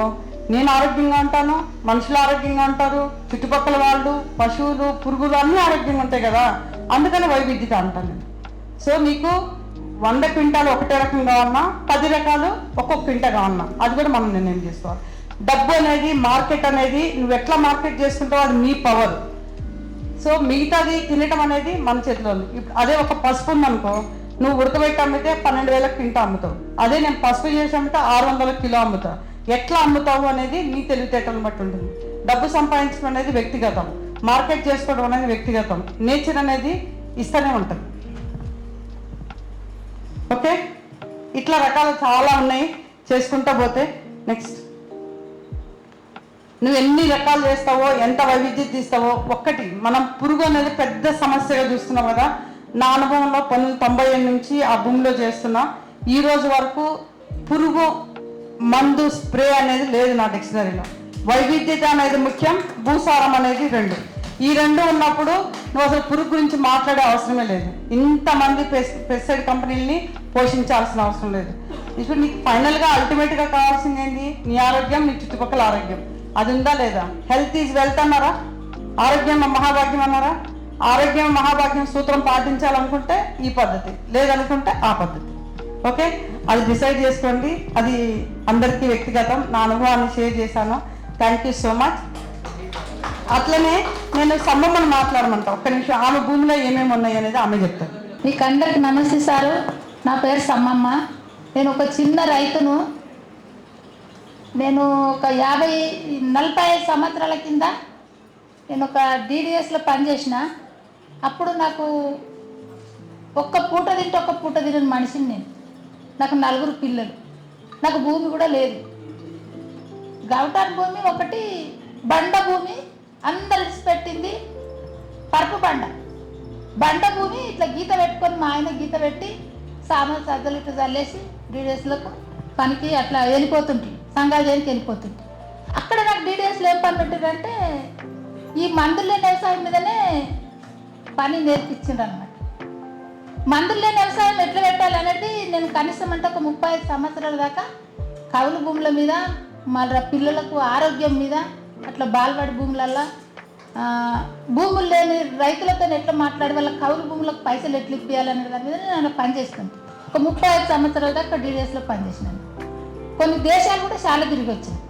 నేను ఆరోగ్యంగా ఉంటాను, మనుషులు ఆరోగ్యంగా ఉంటారు, చుట్టుపక్కల వాళ్ళు, పశువులు, పురుగులు అన్నీ ఆరోగ్యంగా ఉంటాయి కదా. అందుకని వైవిధ్యత అంటాను నేను. సో మీకు 100 క్వింటాలు ఒకటే రకం కావాలన్నా, 10 రకాలు ఒక్కొక్క క్వింటా కావాలన్నా, అది కూడా మనం నిర్ణయం చేసుకోవాలి. డబ్బు అనేది, మార్కెట్ అనేది నువ్వు ఎట్లా మార్కెట్ చేసుకుంటావు, అది నీ పవర్. సో మిగతాది తినటం అనేది మన చేతిలో ఉంది. ఇప్పుడు అదే ఒక పసుపు ఉందనుకో, నువ్వు ఉడకబెట్టి అమ్మితే 12,000 క్వింటా అమ్ముతావు. అదే నేను పసుపు చేసి అమ్మితే 600 కిలో అమ్ముతా. ఎట్లా అమ్ముతావు అనేది నీ తెలివితేటలను బట్టి ఉంటుంది. డబ్బు సంపాదించడం అనేది వ్యక్తిగతం, మార్కెట్ చేసుకోవడం అనేది వ్యక్తిగతం, నేచర్ అనేది ఇస్తూనే ఉంటుంది. ఓకే, ఇట్లా రకాలు చాలా ఉన్నాయి చేసుకుంటా పోతే. నెక్స్ట్ నువ్వు ఎన్ని రకాలు చేస్తావో, ఎంత వైవిధ్యత ఇస్తావో. ఒక్కటి మనం పురుగు అనేది పెద్ద సమస్యగా చూస్తున్నాం కదా. నా అనుభవంలో 1997 నుంచి ఆ భూమిలో చేస్తున్నా. ఈ రోజు వరకు పురుగు మందు స్ప్రే అనేది లేదు నా డిక్షనరీలో. వైవిధ్యత అనేది ముఖ్యం, భూసారం అనేది 2. ఈ 2 ఉన్నప్పుడు నువ్వు అసలు పురుగు గురించి మాట్లాడే అవసరమే లేదు. ఇంతమంది పెస్టిసైడ్ కంపెనీలని పోషించాల్సిన అవసరం లేదు. ఇప్పుడు నీకు ఫైనల్గా అల్టిమేట్గా కావాల్సింది ఏంటి? నీ ఆరోగ్యం, నీ చుట్టుపక్కల ఆరోగ్యం. అది ఉందా లేదా? హెల్త్ ఈజ్ వెల్త్ అన్నారా? ఆరోగ్యం మహాభాగ్యం అన్నారా? ఆరోగ్యం మహాభాగ్యం సూత్రం పాటించాలనుకుంటే ఈ పద్ధతి, లేదనుకుంటే ఆ పద్ధతి. ఓకే, అది డిసైడ్ చేసుకోండి. అది అందరికీ వ్యక్తిగతం. నా అనుభవాన్ని షేర్ చేశాను. Thank you so much. అట్లనే నేను సమ్మమ్మని మాట్లాడమంటా. ఒక్క నిమిషం, ఆమె భూమిలో ఏమేమి ఉన్నాయి అనేది ఆమె చెప్తాను. మీకు అందరికి నమస్తే సారు. నా పేరు సమ్మమ్మ. నేను ఒక చిన్న రైతును. నేను ఒక 45 సంవత్సరాల కింద నేను ఒక DDSలో పనిచేసిన. అప్పుడు నాకు ఒక్క పూట తింటే ఒక్క పూట తినని మనిషిని నేను. నాకు 4 పిల్లలు. నాకు భూమి కూడా లేదు. గౌటాన్ భూమి ఒకటి, బండ భూమి అందరు పెట్టింది పరుపు బండ భూమి. ఇట్లా గీత పెట్టుకొని మా ఆయన గీత పెట్టి సామాన్ సజ్జలు ఇట్లా చల్లేసి DDSలకు పనికి అట్లా వెళ్ళిపోతుంటే, సంఘాలు చేయడానికి వెళ్ళిపోతుంటే, అక్కడ నాకు DDSలో ఏం పని పెట్టారంటే ఈ మందులు లేని వ్యవసాయం మీదనే పని నేర్పించిండ్రు అనమాట. మందులు లేని వ్యవసాయం ఎట్లా పెట్టాలి అనేది నేను కనీసం అంటే ఒక 35 సంవత్సరాల దాకా కౌలు భూముల మీద, మళ్ళీ పిల్లలకు ఆరోగ్యం మీద, అట్లా బాల్వాడి భూములల్లో భూములు లేని రైతులతో ఎట్లా మాట్లాడి వాళ్ళ కౌలు భూములకు పైసలు ఎట్లా ఇప్పించాలనే దాని మీద నేను పనిచేస్తాను. ఒక 35 సంవత్సరాల దాకా DDSలో పనిచేసినాను. కొన్ని దేశాలు కూడా చాలా తిరిగి వచ్చినాయి.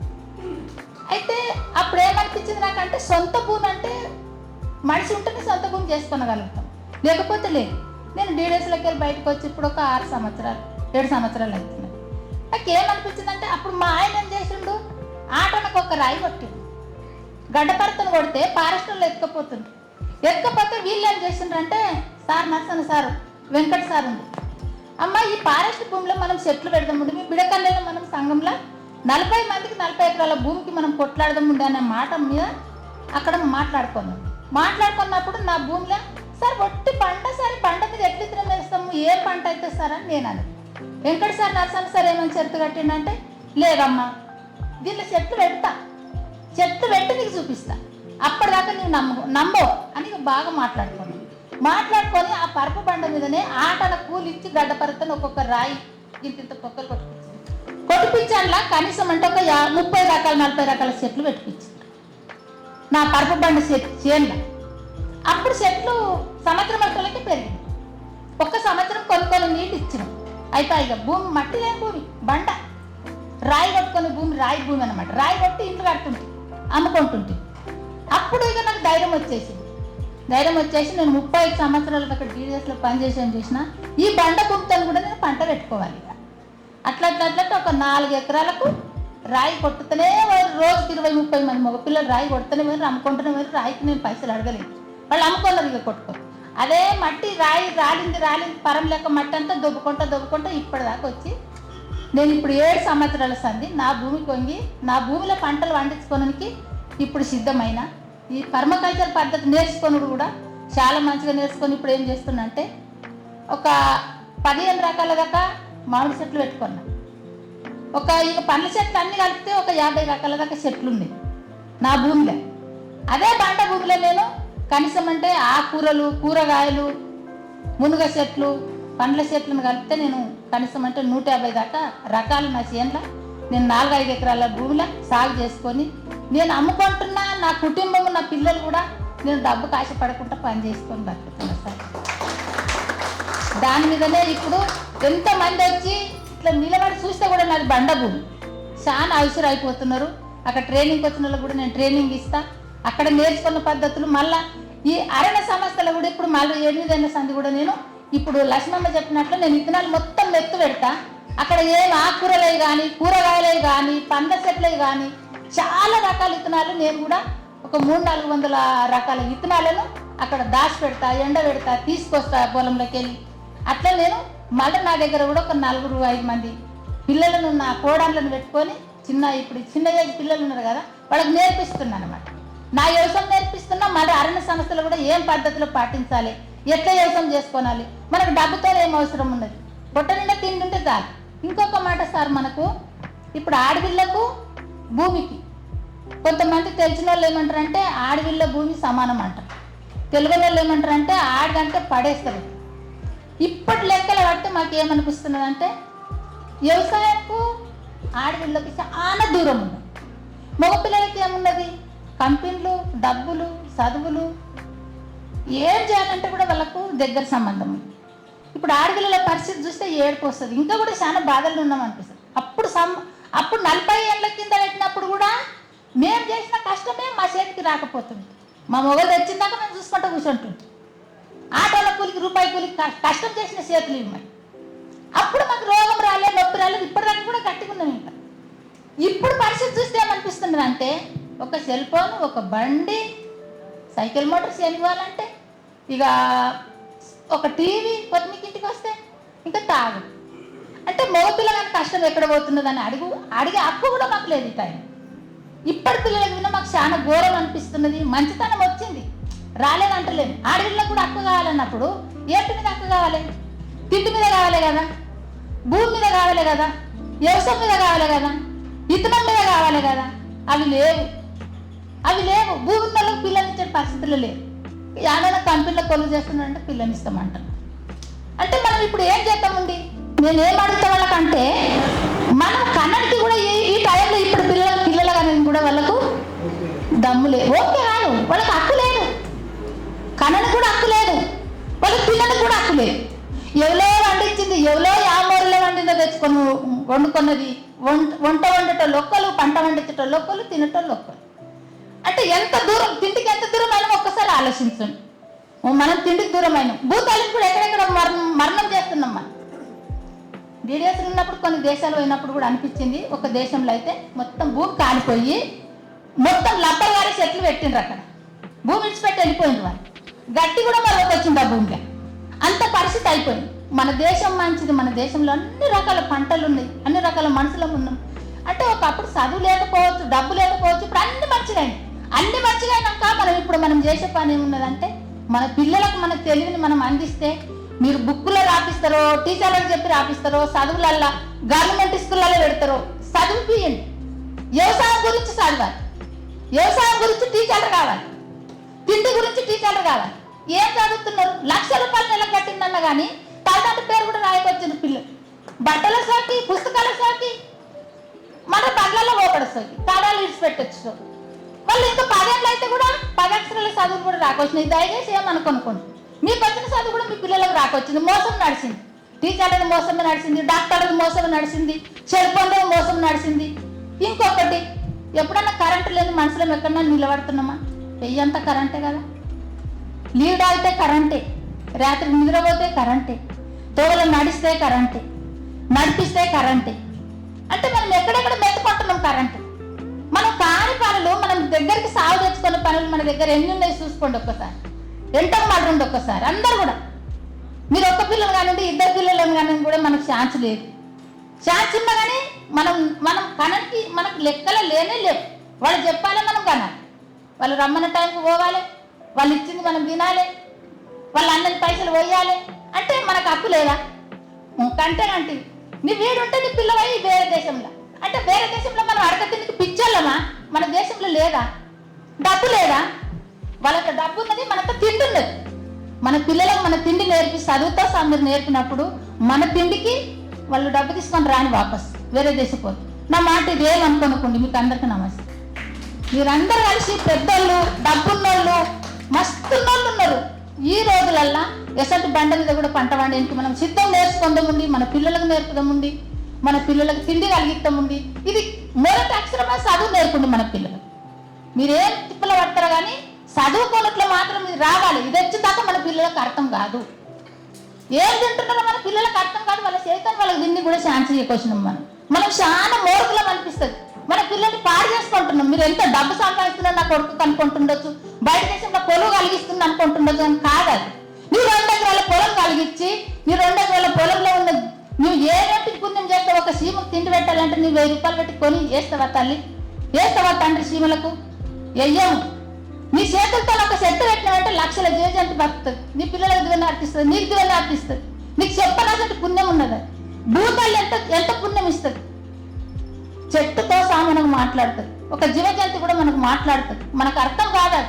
అయితే అప్పుడు ఏమనిపించింది నాకంటే, సొంత భూమి అంటే మనిషి ఉంటేనే సొంత భూమి చేసుకోగలుగుతాం, లేకపోతే లేదు. నేను DDSలోకి వెళ్ళి బయటకు వచ్చి ఇప్పుడు ఒక 7 సంవత్సరాలు అవుతున్నాయి. నాకు ఏమనిపించింది అంటే, అప్పుడు మా ఆయన ఏం చేసిండు, ఆటనకు ఒక రాయి కొట్టిండు. గడ్డపరతను కొడితే ఫారెస్ట్లో ఎక్కపోతే వీళ్ళు ఏం చేసిండ్రు అంటే, sir Narsanna sir, Venkata sir ఉంది, అమ్మ ఈ ఫారెస్ట్ భూమిలో మనం చెట్లు పెడదాం, మీ బిడకల్లో మనం సంఘంలో 40 మందికి 40 ఎకరాల భూమికి మనం కొట్లాడదాం అనే మాట మీద అక్కడ మాట్లాడుకున్నప్పుడు నా భూమిలో సార్ ఒట్టి పంట, సార్ పంట మీద ఎట్లా ఇతరం వేస్తాము, ఏ పంట అయితే సార్ అని నేను అని. వెంకట సార్ నర్సన్న సార్ ఏమని చెట్టు కట్టిండంటే, లేదమ్మా దీనిలో చెట్లు పెట్టి నీకు చూపిస్తా, అప్పటిదాకా నీవు నమ్మవు అని బాగా మాట్లాడుకొని ఆ పరుపు బండ మీదనే ఆటల కూలిచ్చి గడ్డపరతను ఒక్కొక్క రాయి ఇంత పొక్కలు కొట్టిపించాలా. కనీసం అంటే ఒక 30 రకాల 40 రకాల చెట్లు పెట్టించి నా పరుపు బండ చేనులో. అప్పుడు చెట్లు సంవత్సరం అట్లకి పెరిగింది. ఒక్క సంవత్సరం కొన్ని నీళ్ళు ఇచ్చినాం. అయిపోయి భూమి మట్టి లేని భూమి, బండ రాయి కొట్టుకొని భూమి, రాయి భూమి అనమాట. రాయి కొట్టి ఇంట్లో కడుతుంటే అమ్ముకుంటుంటే అప్పుడు ఇక నాకు ధైర్యం వచ్చేసి నేను 35 సంవత్సరాల దాకా DDSలో పనిచేసాను. చూసిన ఈ బండ భూమితో కూడా నేను పంట పెట్టుకోవాలి. ఇక అట్లా ఒక 4 ఎకరాలకు రాయి కొట్టుతూనే రోజుకి 20-30 మంది మగ పిల్లలు రాయి కొడుతూనే అమ్ముకుంటూనే రాయికి నేను పైసలు అడగలేదు. వాళ్ళు అమ్ముకున్నారు ఇక కొట్టుకొని. అదే మట్టి రాయి రాలింది పరం లేక మట్టి అంతా దొబ్బుకుంటా ఇప్పటిదాకా వచ్చి నేను ఇప్పుడు 7 సంవత్సరాల సంది నా భూమికి వంగి నా భూమిలో పంటలు పండించుకోవడానికి ఇప్పుడు సిద్ధమైన. ఈ పర్మకల్చర్ పద్ధతి నేర్చుకొని కూడా చాలా మంచిగా నేర్చుకొని ఇప్పుడు ఏం చేస్తున్నా అంటే, ఒక 15 రకాల దాకా మామిడి చెట్లు పెట్టుకున్నా. ఇక పండ్ల చెట్లు అన్నీ కలిపితే ఒక 50 రకాల దాకా చెట్లు ఉన్నాయి నా భూమిలో. అదే పంట భూమిలో నేను కనీసం అంటే ఆకుకూరలు, కూరగాయలు, మునగ చెట్లు, పండ్ల చెట్లను కలిపితే నేను కనీసం అంటే 150 దాకా రకాలు నా చేనులో నేను 4-5 ఎకరాల భూమిలో సాగు చేసుకొని నేను అమ్ముకుంటున్నా. నా కుటుంబం, నా పిల్లలు కూడా నేను డబ్బుకు ఆశపడకుండా పని చేసుకొని బతుకుతున్నా సార్. దాని మీదనే ఇప్పుడు ఎంతమంది వచ్చి ఇట్లా నిలబడి చూస్తే కూడా నాది బండ భూమి. చాలా అవసరం అయిపోతున్నారు. అక్కడ ట్రైనింగ్కి వచ్చిన వాళ్ళకి కూడా నేను ట్రైనింగ్ ఇస్తా. అక్కడ నేర్చుకున్న పద్ధతులు మళ్ళీ ఈ అరణ్య సంస్థలు కూడా ఇప్పుడు మళ్ళీ 8 సంది కూడా నేను ఇప్పుడు లక్ష్మమ్మ చెప్పినట్లు నేను విత్తనాలు మొత్తం ఎత్తు పెడతా. అక్కడ ఏం ఆకుకూరలవి కానీ, కూరగాయలవి కానీ, పండ్ల చెట్లవి కానీ చాలా రకాల విత్తనాలు నేను కూడా ఒక 300-400 రకాల విత్తనాలను అక్కడ దాచి పెడతా, ఎండ పెడతా, తీసుకొస్తా పొలంలోకి వెళ్ళి. అట్లా నేను మళ్ళీ నా దగ్గర కూడా ఒక 4-5 మంది పిల్లలను, నా కోడళ్ళను పెట్టుకొని ఇప్పుడు చిన్న ఏజ్ పిల్లలు ఉన్నారు కదా, వాళ్ళకి నేర్పిస్తున్నాను అనమాట. నా వ్యవసాయం నేర్పిస్తున్నా. మళ్ళీ అరణ్య సంస్థలు కూడా ఏం పద్ధతిలో పాటించాలి, ఎట్లా వ్యవసాయం చేసుకోవాలి, మనకు డబ్బుతో ఏం అవసరం ఉన్నది, పొట్ట నిండా తిండి ఉంటే చాలు. ఇంకొక మాట సార్, మనకు ఇప్పుడు ఆడపిల్లకు భూమికి కొంతమంది తెలిసిన వాళ్ళు ఏమంటారంటే ఆడపిల్ల భూమి సమానం అంటారు. తెలుగు వాళ్ళు ఏమంటారంటే ఆడదంటే పడేస్తారు. ఇప్పటి లెక్కలు బట్టి మాకు ఏమనిపిస్తున్నది అంటే వ్యవసాయంకు ఆడపిల్లకి చాలా దూరం ఉంది. మగపిల్లలకి ఏమున్నది, కంపెనీలు, డబ్బులు, చదువులు, ఏం చేయాలంటే కూడా వాళ్ళకు దగ్గర సంబంధం ఉంది. ఇప్పుడు ఆడపిల్లల పరిస్థితి చూస్తే ఏడుపు వస్తుంది. ఇంకా కూడా చాలా బాధలు ఉన్నాం అనిపిస్తుంది. అప్పుడు 40 ఏళ్ళ కింద పెట్టినప్పుడు కూడా మేము చేసిన కష్టమే మా చేతికి రాకపోతుంది. మా మొగలు తెచ్చిందాక మేము చూసుకుంటూ కూర్చుంటుంది. ఆటోల కూలికి రూపాయి కూలికి కష్టం చేసిన చేతులు ఇవ్వమని. అప్పుడు మాకు రోగం రాలేదు, నొప్పి రాలేదు. ఇప్పటిదాకా కూడా కట్టుకున్నాం. ఇంకా ఇప్పుడు పరిస్థితి చూస్తే ఏమనిపిస్తుంది అంటే ఒక సెల్ ఫోన్, ఒక బండి, సైకిల్ మోటార్స్ ఇవ్వాలంటే ఇక ఒక టీవీ కొత్తిమీకి ఇంటికి వస్తే ఇంకా తాగు అంటే మగపిల్లగాని కష్టం ఎక్కడ పోతున్నదని అడిగే హక్కు కూడా మాకు లేదు. ఈ టైం ఇప్పటి పిల్లలకి విన్న మాకు చాలా ఘోరం అనిపిస్తున్నది. మంచితనం వచ్చింది, రాలేదంటలేదు. ఆడపిల్లలకు కూడా హక్కు కావాలన్నప్పుడు ఏంటి మీద హక్కు కావాలి? తిండి మీద కావాలి కదా, భూమి మీద కావాలి కదా, వ్యవసాయం మీద కావాలి కదా, ఇతనం మీద కావాలి కదా. అవి లేవు. భూమి పిల్లలకు పిల్లలు ఇచ్చే పరిస్థితులు లేవు. ఏమైనా కంపెనీలో కొలువు చేస్తున్నారంటే పిల్లని ఇస్తామంటారు. అంటే మనం ఇప్పుడు ఏం చేద్దామండి? నేను ఏం అడుగుతా వాళ్ళకంటే మనం కన్నడికి కూడా ఈ టైంలో ఇప్పుడు పిల్లలు కానీ కూడా వాళ్ళకు దమ్ము లేదు. ఓకే కాదు, వాళ్ళకి హక్కు లేదు. కన్నడికి కూడా హక్కు లేదు, వాళ్ళకి పిల్లలకు కూడా హక్కు లేదు. ఎవరో వండించింది, ఎవరో యామూరులో వండిందో తెచ్చుకొని వండుకున్నది. వంట వండేటోళ్ళు ఒక్కరు, పంట వండించేటోళ్ళు ఒక్కరు, తినేటోళ్ళు ఒక్కరు. అంటే ఎంత దూరం, తిండికి ఎంత దూరం అయినా ఒక్కసారి ఆలోచించండి. మనం తిండికి దూరమైన భూతాలకు కూడా ఎక్కడెక్కడ మరణం చేస్తున్నాం. మనం డీడీఎస్లు ఉన్నప్పుడు కొన్ని దేశాలు పోయినప్పుడు కూడా అనిపించింది. ఒక దేశంలో అయితే మొత్తం భూమి కాలిపోయి మొత్తం లబ్బర్ గారి చెట్లు పెట్టిండ్రు. అక్కడ భూమి విడిచిపెట్టి వెళ్ళిపోయింది. వాళ్ళు గట్టి కూడా మరొక వచ్చింది ఆ భూమిలో. అంత పరిస్థితి అయిపోయింది. మన దేశం మంచిది, మన దేశంలో అన్ని రకాల పంటలు ఉన్నాయి, అన్ని రకాల మనుషులం ఉన్నాం. అంటే ఒకప్పుడు చదువు లేకపోవచ్చు, డబ్బు లేకపోవచ్చు, ఇప్పుడు అన్ని మంచిగా అయినాక మనం చేసే పని ఏమున్నదంటే మన పిల్లలకు మన తెలివిని మనం అందిస్తే, మీరు బుక్కులో రాపిస్తారో, టీచర్లకు చెప్పి రాపిస్తారో, చదువులల్లో గవర్నమెంట్ స్కూళ్ళలో పెడతారో చదివిపియండి. వ్యవసాయం గురించి చదవాలి, వ్యవసాయం గురించి టీచర్లు కావాలి, తిండి గురించి టీచర్లు కావాలి. ఏం చదువుతున్నారు? ₹1,00,000 నెలకు కట్టిందన్న కానీ తల్లిదండ్రుల పేరు కూడా రాయకొచ్చిన పిల్లలు బట్టల సోకి, పుస్తకాల సోకి, మన బండ్లలో పోకడ సోకి, తాడాలు విడిచిపెట్టచ్చు. వాళ్ళు ఇంకా 10 ఏళ్ళు అయితే కూడా 10 అక్షరాల చదువులు కూడా రాకొచ్చినాయి. దయచేసి ఏమనుకోనుకోండి, మీకు వచ్చిన చదువు కూడా మీ పిల్లలకు రాకొచ్చింది. మోసం నడిచింది, టీచర్లకు మోసం నడిచింది, డాక్టర్లకు మోసం నడిచింది, చెరుపొందకు మోసం నడిచింది. ఇంకొకటి, ఎప్పుడన్నా కరెంటు లేని మనుషులం ఎక్కడన్నా నిలబడుతున్నామా? పెయ్యంతా కరెంటే కదా. లీడ్ అయితే కరెంటే, రాత్రి నిద్రపోతే కరెంటే, తోగలు నడిస్తే కరెంటే, నడిపిస్తే కరెంటే. అంటే మనం ఎక్కడెక్కడ మెత్తుకుంటున్నాం కరెంటు. మనం కాని పనులు, మనం దగ్గరికి సాగు తెచ్చుకునే పనులు మన దగ్గర ఎన్ని ఉన్నాయి చూసుకోండి. ఒక్కసారి ఎంతో మాట్లాడండి. ఒక్కసారి అందరు కూడా, మీరు ఒక్క పిల్లలు కానివ్వండి, 2 పిల్లలను కానివ్వండి కూడా మనకు ఛాన్స్ లేదు. ఛాన్స్ ఉన్నా కానీ మనం కనకి మనకు లెక్కలు లేవు. వాళ్ళు చెప్పాలి, మనం కనాలి. వాళ్ళు రమ్మన్న టైంకి పోవాలి, వాళ్ళు ఇచ్చింది మనం తినాలి, వాళ్ళు అన్నది పైసలు పోయాలి. అంటే మనకు హక్కు లేదా? కంటే నీ వీడుంటే నీ పిల్లవై వేరే దేశంలో, అంటే వేరే దేశంలో మనం అడగతిండికి పిచ్చోళ్ళమా? మన దేశంలో లేదా? డబ్బు లేదా? వాళ్ళకి డబ్బు ఉన్నది, మనతో తిండి ఉన్నది. మన పిల్లలకు మన తిండి నేర్పి చదువుతో మీరు నేర్పినప్పుడు మన తిండికి వాళ్ళు డబ్బు తీసుకొని రాని వాపస్ వేరే దేశం పోదు. నా మాట ఇదేమనుకోనుకోండి. మీకు అందరికీ నమస్తే. మీరందరూ కలిసి పెద్దోళ్ళు, డబ్బున్నోళ్ళు, మస్తున్నోళ్ళు ఉన్నారు. ఈ రోజులల్లా ఎసటి బండ మీద కూడా పంట వండేందుకు మనం సిద్ధం నేర్చుకుందాముండి, మన పిల్లలకు నేర్పుదాముండి, మన పిల్లలకు తిండి కలిగిస్తాముండి. ఇది మొదటి అక్షరమే చదువు నేర్పండి మన పిల్లలకు. మీరేం తిప్పలు పడతారు కానీ చదువుకోనట్లు మాత్రం ఇది రావాలి. ఇది వచ్చేదాకా మన పిల్లలకు అర్థం కాదు. ఏం తింటున్నారో మన పిల్లలకు అర్థం కాదు. వాళ్ళ చేత వాళ్ళకి దీన్ని కూడా ఛాన్స్ ఇవ్వకొచ్చినాం. మనం చాలా మోర్కులం అనిపిస్తుంది. మన పిల్లల్ని పాడు చేసుకుంటున్నాం. మీరు ఎంత డబ్బు సంపాదిస్తున్నారు నా కొడుకు అనుకుంటుండొచ్చు, బయట దేశంలో కొలువు కలిగిస్తుంది అనుకుంటుండొచ్చు. అని కాదు. అది నీ 2 ఎకరాల పొలం కలిగించి, నీ 2 ఎకరాల పొలంలో ఉన్న నువ్వు ఏ రేటుకి పుణ్యం చేస్తావు? ఒక సీమకు తిండి పెట్టాలంటే నువ్వు ₹1000 పెట్టి కొని వేస్తావా తల్లి? వేస్తావా తండ్రి? సీమలకు వెయ్యము. నీ చేతులతో ఒక చెట్టు పెట్టినావంటే లక్షల జీవజంతు బతుకుతుంది. నీ పిల్లలకు దివెన అర్పిస్తుంది, నీకు దివెన అర్పిస్తుంది. నీకు చెప్పనసంటే పుణ్యం ఉన్నది. భూతాలు ఎంత పుణ్యం ఇస్తుంది. చెట్టుతో మనకు మాట్లాడుతుంది, ఒక జీవజంతు కూడా మనకు మాట్లాడుతుంది. మనకు అర్థం కాదు.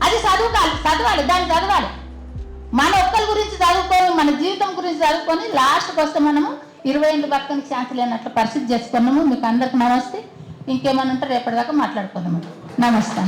అది చదవాలి, దాన్ని చదవాలి. మన ఒక్కరి గురించి చదువుకొని, మన జీవితం గురించి చదువుకొని లాస్ట్కి వస్తే మనము 20 ఏళ్ళు బతకనికి ఛాన్స్ లేనట్లు పరిస్థితి చేసుకున్నాము. మీకు అందరికి నమస్తే. ఇంకేమన్నా ఉంటే రేపటిదాకా మాట్లాడుకుందాము. నమస్తే.